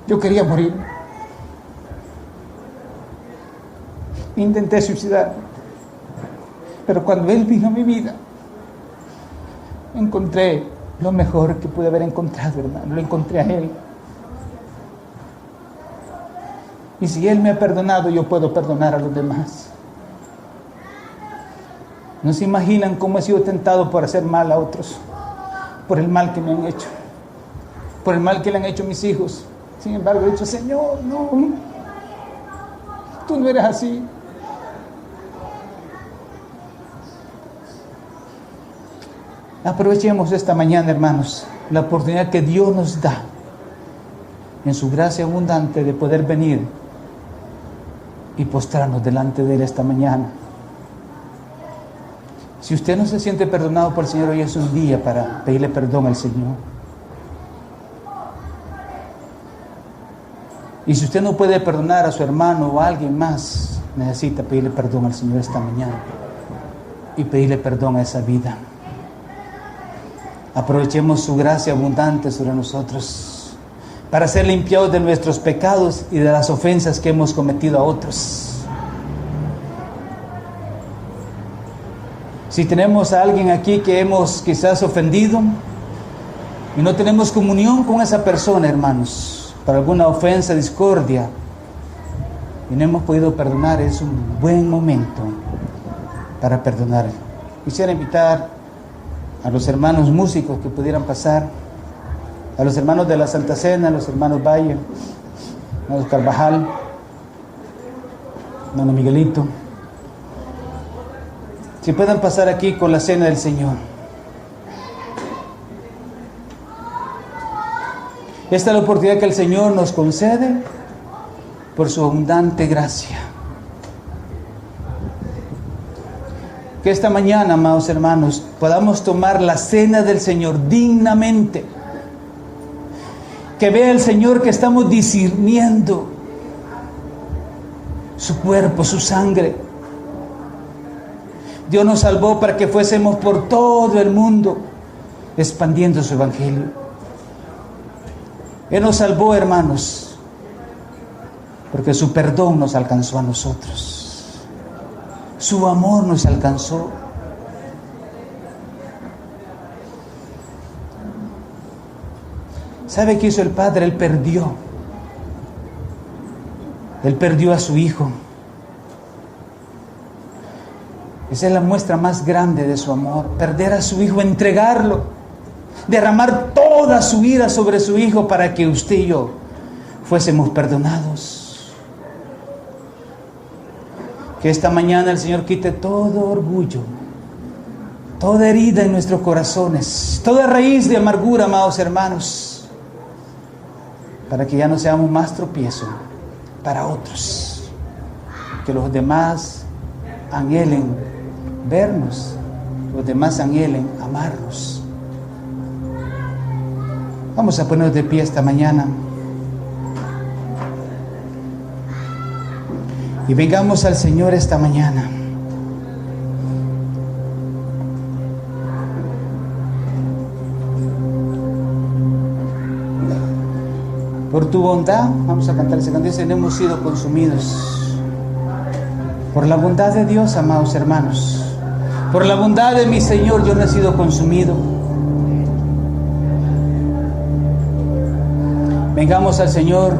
Yo quería morir. Intenté suicidarme. Pero cuando Él vino a mi vida, encontré lo mejor que pude haber encontrado, hermano. Lo encontré a Él. Y si Él me ha perdonado, yo puedo perdonar a los demás. No se imaginan cómo he sido tentado por hacer mal a otros, por el mal que me han hecho, por el mal que le han hecho mis hijos. Sin embargo, he dicho: Señor, no, tú no eres así. Aprovechemos esta mañana, hermanos, la oportunidad que Dios nos da en su gracia abundante de poder venir y postrarnos delante de Él esta mañana. Si usted no se siente perdonado por el Señor, hoy es un día para pedirle perdón al Señor. Y si usted no puede perdonar a su hermano o a alguien más, necesita pedirle perdón al Señor esta mañana y pedirle perdón a esa vida. Aprovechemos su gracia abundante sobre nosotros para ser limpiados de nuestros pecados y de las ofensas que hemos cometido a otros. Si tenemos a alguien aquí que hemos quizás ofendido y no tenemos comunión con esa persona, hermanos, por alguna ofensa, discordia, y no hemos podido perdonar, es un buen momento para perdonar. Quisiera invitar a los hermanos músicos que pudieran pasar, a los hermanos de la Santa Cena, a los hermanos Valle, hermanos Carvajal, hermano Miguelito. Si puedan pasar aquí con la cena del Señor. Esta es la oportunidad que el Señor nos concede por su abundante gracia. Que esta mañana, amados hermanos, podamos tomar la cena del Señor dignamente. Que vea el Señor que estamos discerniendo su cuerpo, su sangre. Dios nos salvó para que fuésemos por todo el mundo expandiendo su evangelio. Él nos salvó, hermanos, porque su perdón nos alcanzó a nosotros. Su amor nos alcanzó. ¿Sabe qué hizo el Padre? Él perdió. Él perdió a su Hijo. Esa es la muestra más grande de su amor. Perder a su Hijo, entregarlo, derramar toda su ira sobre su Hijo para que usted y yo fuésemos perdonados. Que esta mañana el Señor quite todo orgullo, toda herida en nuestros corazones, toda raíz de amargura, amados hermanos, para que ya no seamos más tropiezo para otros, que los demás anhelen vernos, los demás anhelen amarnos. Vamos a ponernos de pie esta mañana y vengamos al Señor esta mañana. Por tu bondad, vamos a cantar ese canto, dice: no hemos sido consumidos. Por la bondad de Dios, amados hermanos, Por la bondad de mi Señor yo no he sido consumido. Vengamos al Señor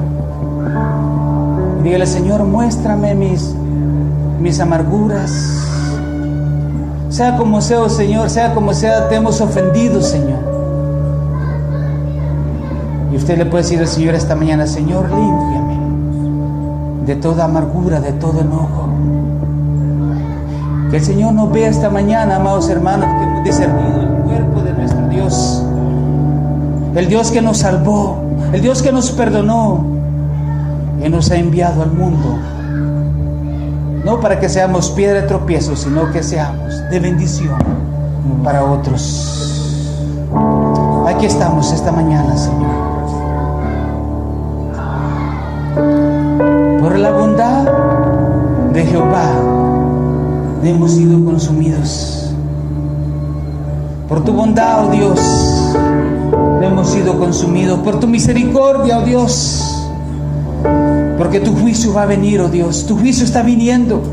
y dígale: Señor, muéstrame mis amarguras. Sea como sea, oh Señor, sea como sea, te hemos ofendido, Señor. Y usted le puede decir al Señor esta mañana: Señor, límpiame de toda amargura, de todo enojo. Que el Señor nos vea esta mañana, amados hermanos, que hemos discernido el cuerpo de nuestro Dios, el Dios que nos salvó, el Dios que nos perdonó y nos ha enviado al mundo, no para que seamos piedra de tropiezo, sino que seamos de bendición para otros. Aquí estamos esta mañana, Señor. Por la bondad de Jehová hemos sido consumidos. Por tu bondad, oh Dios, hemos sido consumidos. Por tu misericordia, oh Dios, porque tu juicio va a venir, oh Dios. Tu juicio está viniendo,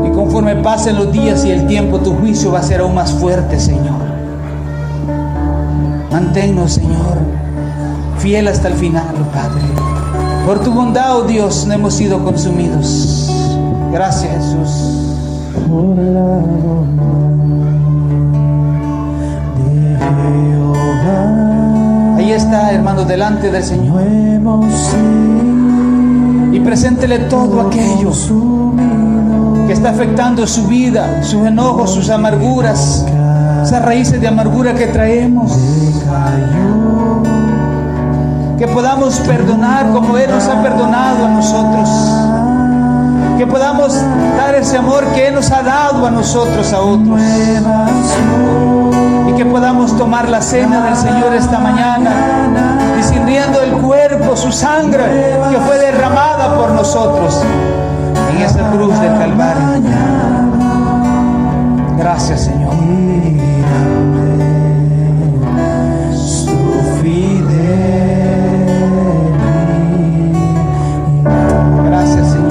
y conforme pasen los días y el tiempo, tu juicio va a ser aún más fuerte, Señor. Manténnos, Señor, fiel hasta el final, oh Padre. Por tu bondad, oh Dios, no hemos sido consumidos. Gracias, Jesús. Por la bondad de Jehová. Ahí está, hermanos, delante del Señor. Y preséntele todo aquello que está afectando su vida, sus enojos, sus amarguras, esas raíces de amargura que traemos. Que podamos perdonar como Él nos ha perdonado a nosotros. Que podamos dar ese amor que Él nos ha dado a nosotros, a otros. Y que podamos tomar la cena del Señor esta mañana, discerniendo el cuerpo, su sangre que fue derramada por nosotros en esa cruz del Calvario. Gracias, Señor. Gracias, Señor.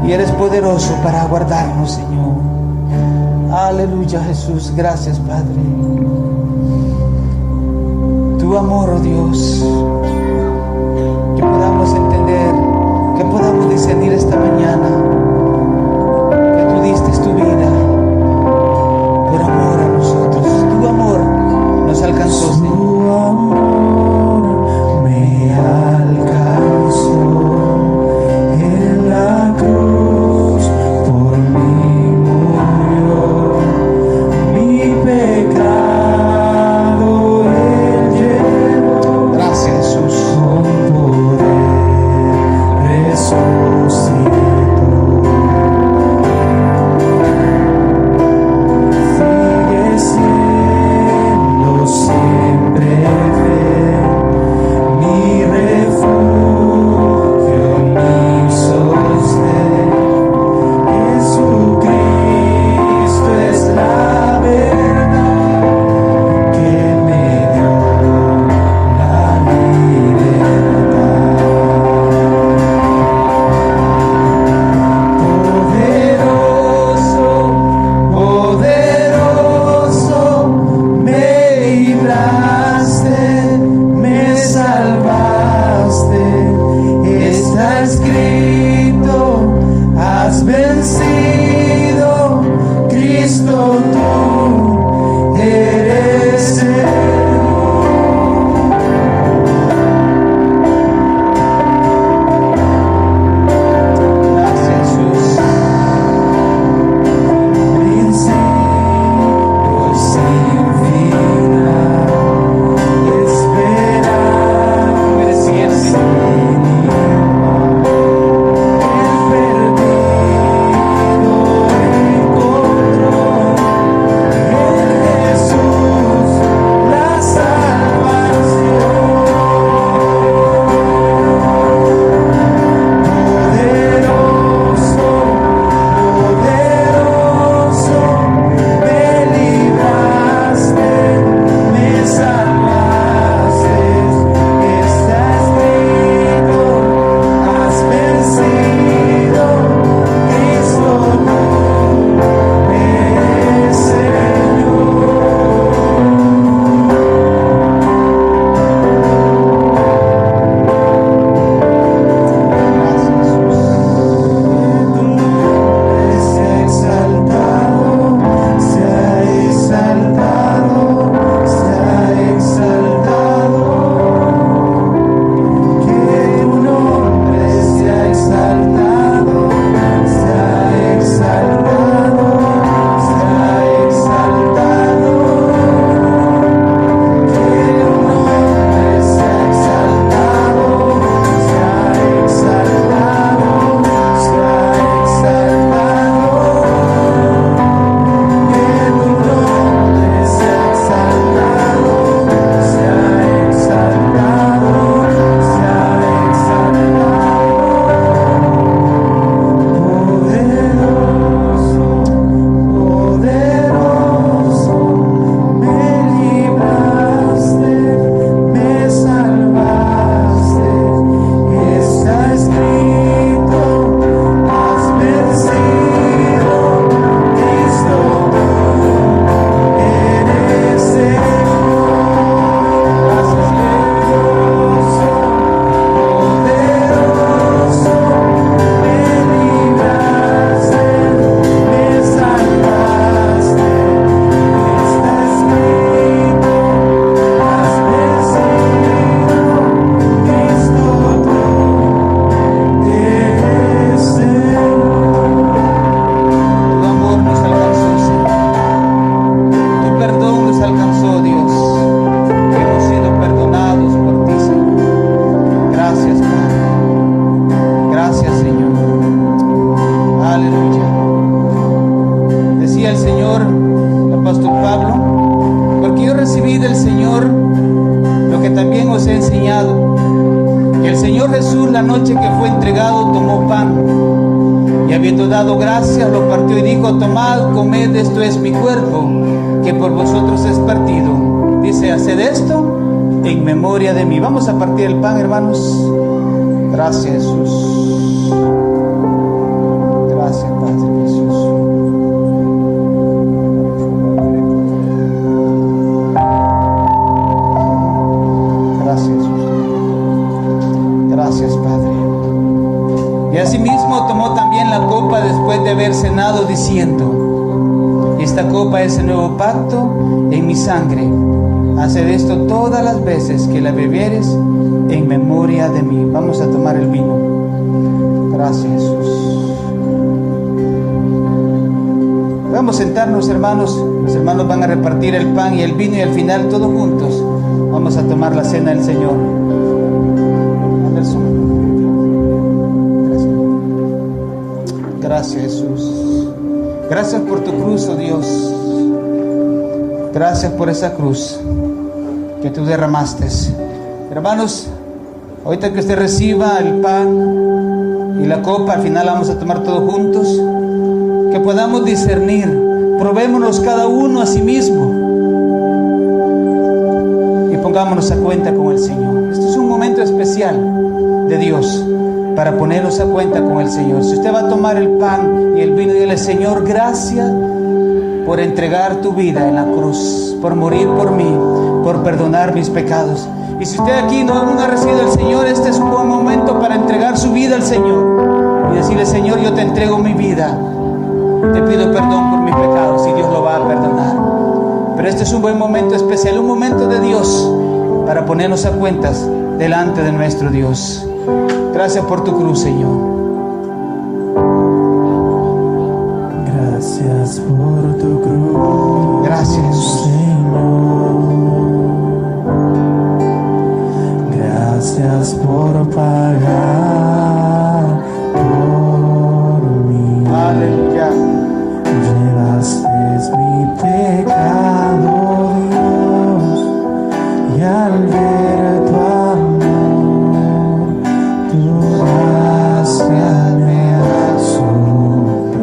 Y eres poderoso para guardarnos, Señor. Aleluya, Jesús. Gracias, Padre. Tu amor, oh Dios, que podamos entender, que podamos discernir esta mañana que tú diste tu vida por amor a nosotros. Tu amor nos alcanzó, Señor. Tu amor me alcanzó en la cruz, por mí murió, mi pecado Él llevó. Gracias, Jesús. Con poder resucitó. Sigue siendo siempre fiel, mi refugio, mi sostén. Jesucristo es la verdad que me dio la libertad. Poderoso, poderoso, me libraste, me salvaste. Está escrito, has vencido, Cristo, tú eres el Gracias, Jesús. principio sin final, esperanza sin igual. El perdido encontró en Jesús la salvación. Poderoso, poderoso, me libraste, me salvaste. Está escrito, has vencido, Cristo tú eres Señor. Gracias, Jesús. Tu nombre sea exaltado, sea exaltado, sea exaltado. Que tu nombre sea exaltado, sea exaltado, sea exaltado. Que tu nombre sea exaltado, sea exaltado, sea exaltado. Que tu nombre sea exaltado, sea exaltado, sea exaltado. Poderoso, poderoso, me libraste, me salvaste. Está escrito, has vencido, Cristo tú eres Señor. Poderoso, poderoso, me libraste, me salvaste. Está escrito, has vencido, Cristo tú eres Señor. Tu amor nos alcanzó, Señor. Tu perdón nos alcanzó, Dios. Hemos sido perdonados por ti, Señor. Gracias, Padre. Gracias, Señor. Aleluya. Decía el Señor, el apóstol Pablo, porque yo recibí del Señor lo que también os he enseñado, que el Señor Jesús, la noche que fue entregado, tomó pan y habiendo dado gracias, lo partió y dijo: tomad, comed, esto es mi cuerpo, que por vosotros es partido. Dice: haced esto en memoria de mí. Vamos a partir el pan, hermanos. Gracias, Jesús. Gracias, Padre Jesús. cenado diciendo: esta copa es el nuevo pacto en mi sangre. Haced esto todas las veces que la bebieres en memoria de mí. Vamos a tomar el vino. Gracias, Jesús. Vamos a sentarnos, hermanos. Los hermanos van a repartir el pan y el vino y al final todos juntos vamos a tomar la cena del Señor. Anderson. Gracias, Jesús. Gracias por tu cruz, oh Dios. Gracias por esa cruz que tú derramaste. Hermanos, ahorita que usted reciba el pan y la copa, al final vamos a tomar todos juntos. Que podamos discernir, probémonos cada uno a sí mismo y pongámonos a cuenta con el Señor. Este es un momento especial de Dios para ponernos a cuenta con el Señor. Si usted va a tomar el pan y el vino, dígale: Señor, gracias por entregar tu vida en la cruz, por morir por mí, por perdonar mis pecados. Y si usted aquí no ha recibido al Señor, este es un buen momento para entregar su vida al Señor y decirle: Señor, yo te entrego mi vida. Te pido perdón por mis pecados y Dios lo va a perdonar. Pero este es un buen momento especial, un momento de Dios para ponernos a cuentas delante de nuestro Dios. Gracias por tu cruz, Señor. Gracias por tu cruz. Gracias, Señor. Gracias por pagar por mí. Aleluya. Llevaste mi pecado, Dios, y al ver tu amor, tu gracia me asombró.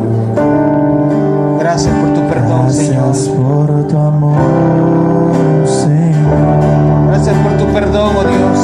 Gracias por tu perdón, Señor. Gracias por tu amor, Señor. Gracias por tu perdón, oh Dios.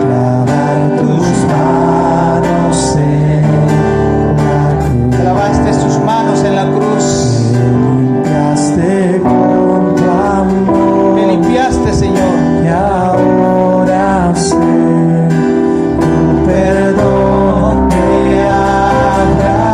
Clavar tus manos en la cruz. Clavaste tus manos en la cruz. Me limpiaste con tu amor. Me limpiaste, Señor. Y ahora sé tu perdón me abrazó.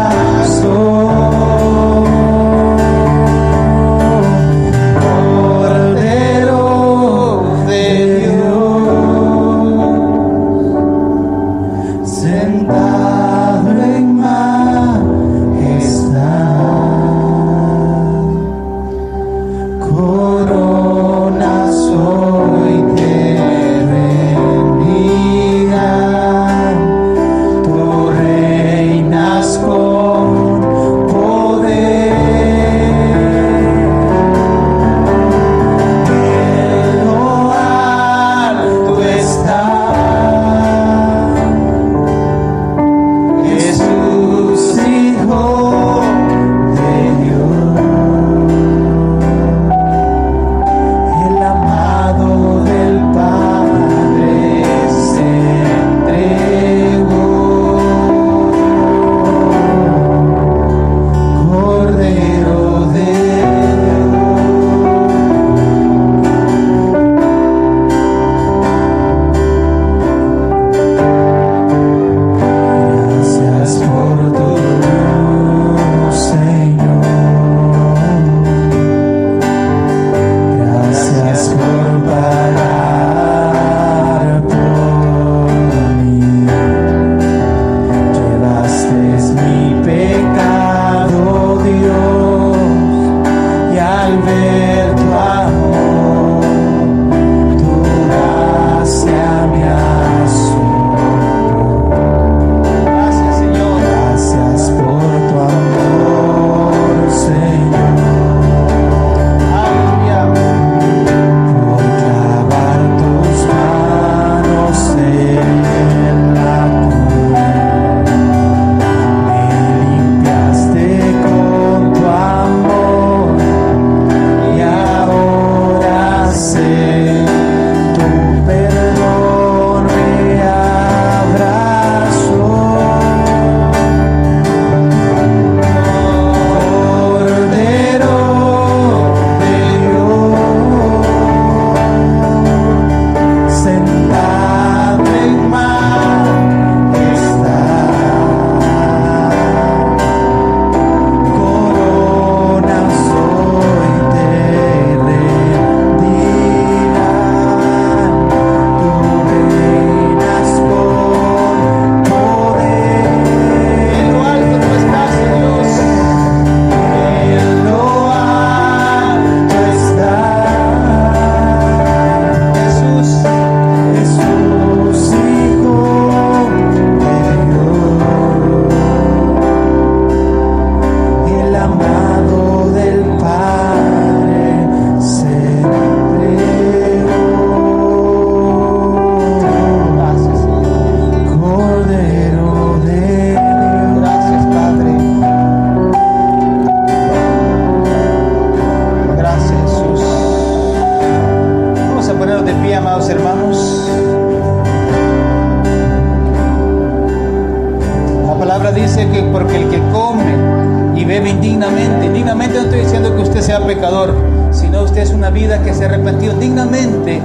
bebe indignamente. Indignamente no estoy diciendo que usted sea pecador, sino usted es una vida que se ha arrepentido dignamente.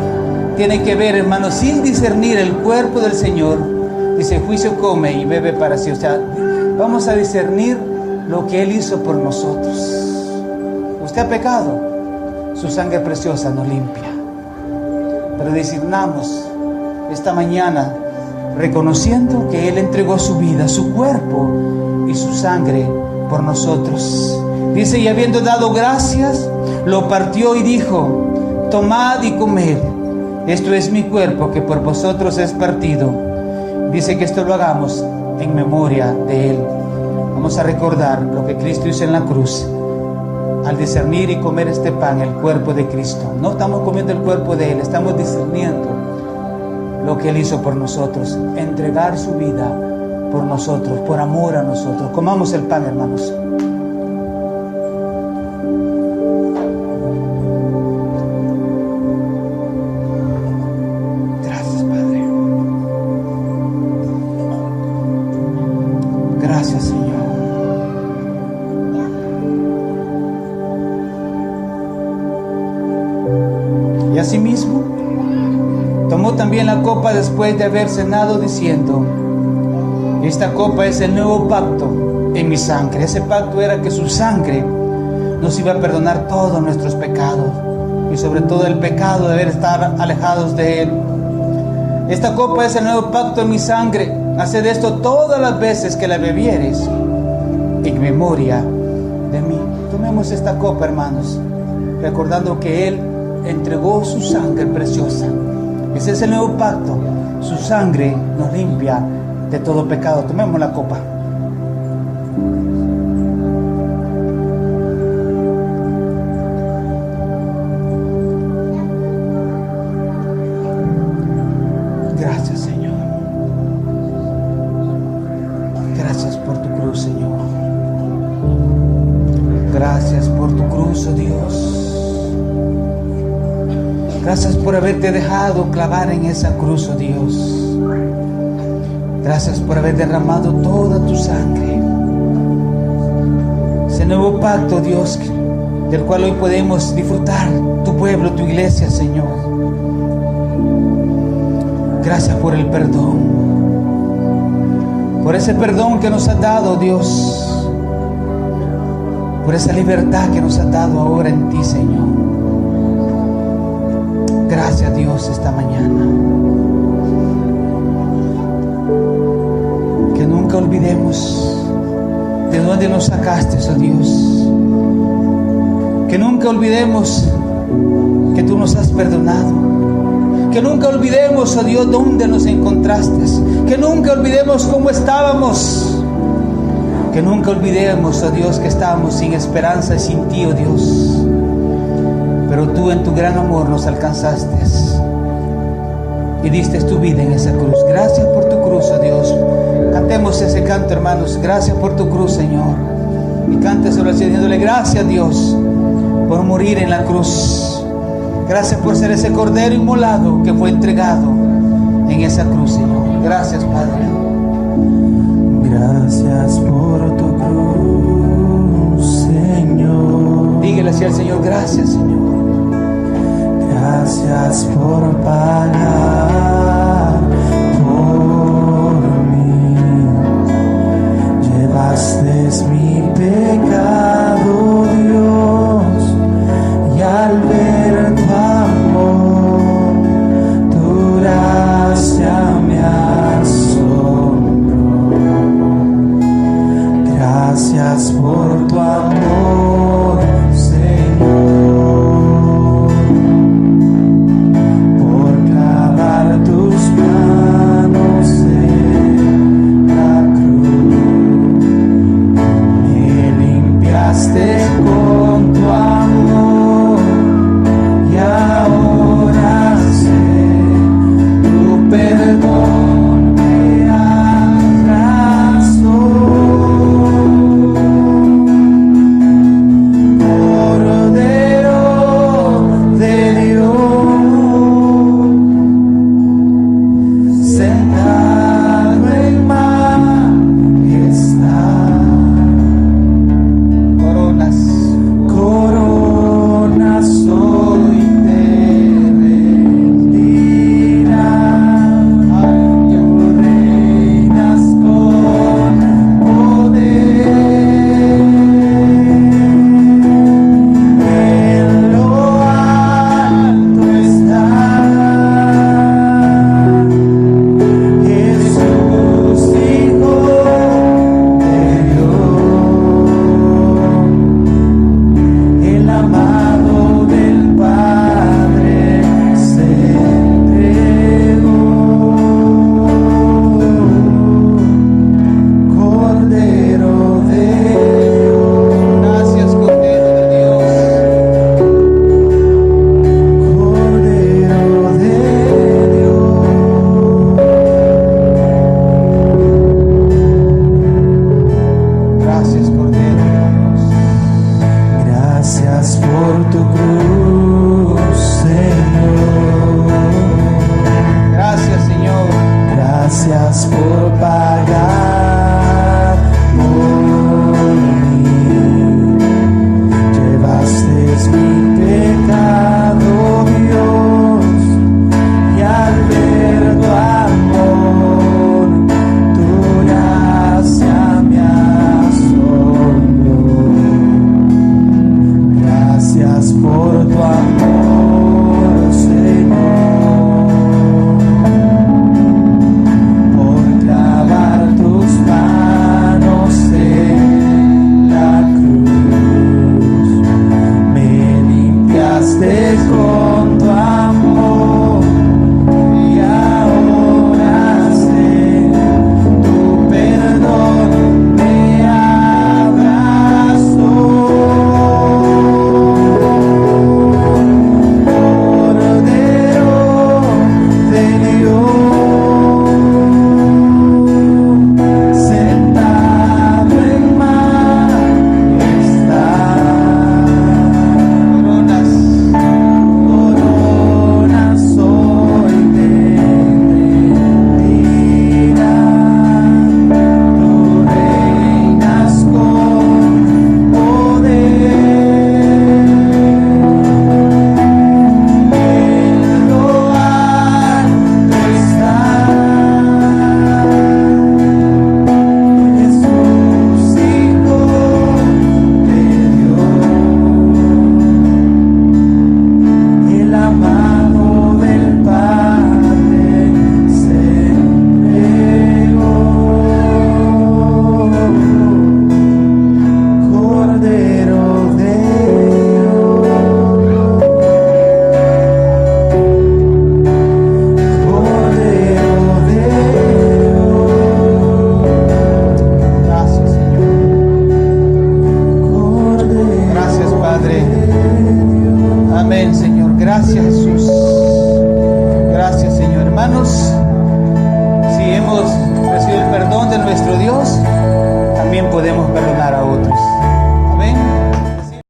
Tiene que ver, hermano, sin discernir el cuerpo del Señor. Dice, juicio come y bebe para sí. O sea, vamos a discernir lo que Él hizo por nosotros. Usted ha pecado, su sangre preciosa nos limpia. Pero discernamos esta mañana, reconociendo que Él entregó su vida, su cuerpo y su sangre por nosotros. Dice, y habiendo dado gracias, lo partió y dijo, tomad y comed, esto es mi cuerpo que por vosotros es partido. Dice que esto lo hagamos en memoria de Él. Vamos a recordar lo que Cristo hizo en la cruz. Al discernir y comer este pan, el cuerpo de Cristo. No estamos comiendo el cuerpo de Él, estamos discerniendo lo que Él hizo por nosotros. Entregar su vida por nosotros, por amor a nosotros. Comamos el pan, hermanos. Gracias, Padre. Gracias, Señor. Y asimismo, tomó también la copa después de haber cenado, diciendo, esta copa es el nuevo pacto en mi sangre. Ese pacto era que su sangre nos iba a perdonar todos nuestros pecados, y sobre todo el pecado de haber estado alejados de Él. Esta copa es el nuevo pacto en mi sangre. Haced esto todas las veces que la bebieres, en memoria de mí. Tomemos esta copa, hermanos, recordando que Él entregó su sangre preciosa. Ese es el nuevo pacto. Su sangre nos limpia de todo pecado. Tomemos la copa. Gracias, Señor. Gracias por tu cruz, Señor. Gracias por tu cruz, oh Dios. Gracias por haberte dejado clavar en esa cruz, oh Dios. Gracias por haber derramado toda tu sangre. Ese nuevo pacto, Dios, del cual hoy podemos disfrutar, tu pueblo, tu iglesia, Señor. Gracias por el perdón. Por ese perdón que nos has dado, Dios. Por esa libertad que nos has dado ahora en ti, Señor. Gracias, Dios, esta mañana. Que nunca olvidemos de dónde nos sacaste, oh Dios. Que nunca olvidemos que tú nos has perdonado. Que nunca olvidemos, oh Dios, dónde nos encontraste. Que nunca olvidemos cómo estábamos. Que nunca olvidemos, oh Dios, que estábamos sin esperanza y sin ti, oh Dios. Pero tú en tu gran amor nos alcanzaste y diste tu vida en esa cruz. Gracias por tu cruz, oh Dios. Cantemos ese canto, hermanos. Gracias por tu cruz, Señor. Y cánteselo así, diciéndole gracias, Dios, por morir en la cruz. Gracias por ser ese cordero inmolado que fue entregado en esa cruz, Señor. Gracias, Padre. Gracias por tu cruz, Señor. Dígale así al Señor, gracias, Señor. Gracias por pagar por mí. Llevaste mi pecado, Dios, y al ver tu amor, tu gracia me asombró. Gracias por tu amor, Señor. Con tu amor, y ahora sé tu perdón me abrazó. Cordero de Dios, sentado en majestad. Gracias, Jesús. Gracias, Señor. Hermanos, si hemos recibido el perdón de nuestro Dios, también podemos perdonar a otros.